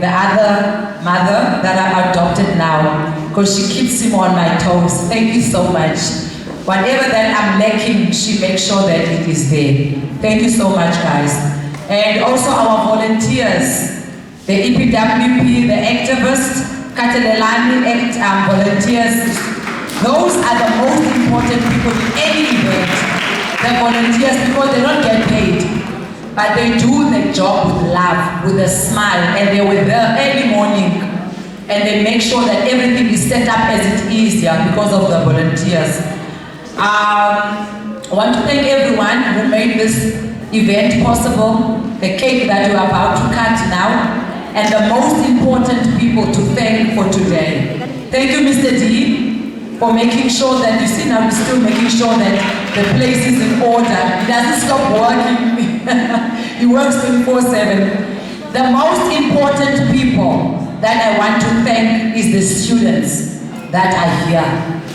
the other mother that I adopted now, because she keeps him on my toes. Thank you so much. Whatever that I'm lacking, she makes sure that it is there. Thank you so much, guys. And also our volunteers, the EPWP, the activists, Khathalelana volunteers. Those are the most important people in any event. The volunteers, because they don't get paid, but they do the job with love, with a smile, and they were there early morning, and they make sure that everything is set up as it is here because of the volunteers. I want to thank everyone who made this event possible, the cake that we're about to cut now, and the most important people to thank for today. Thank you, Mr. D, for making sure that, you see now we're still making sure that the place is in order. He doesn't stop working. He works 24/7. The most important people that I want to thank is the students that are here.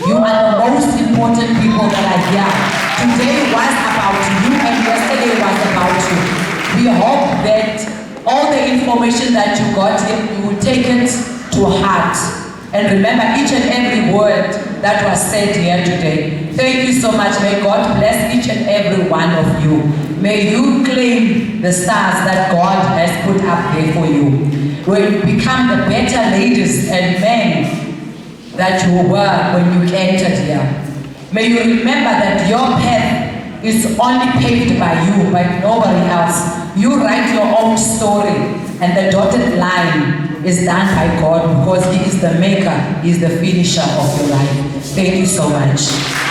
You are the most important people that are here. Today was about you and yesterday was about you. We hope that all the information that you got here, you will take it to heart. And remember each and every word that was said here today. Thank you so much. May God bless each and every one of you. May you claim the stars that God has put up there for you. Will you become the better ladies and men that you were when you entered here. May you remember that your path is only paved by you, by nobody else. You write your own story, and the dotted line is done by God because He is the maker, He is the finisher of your life. Thank you so much.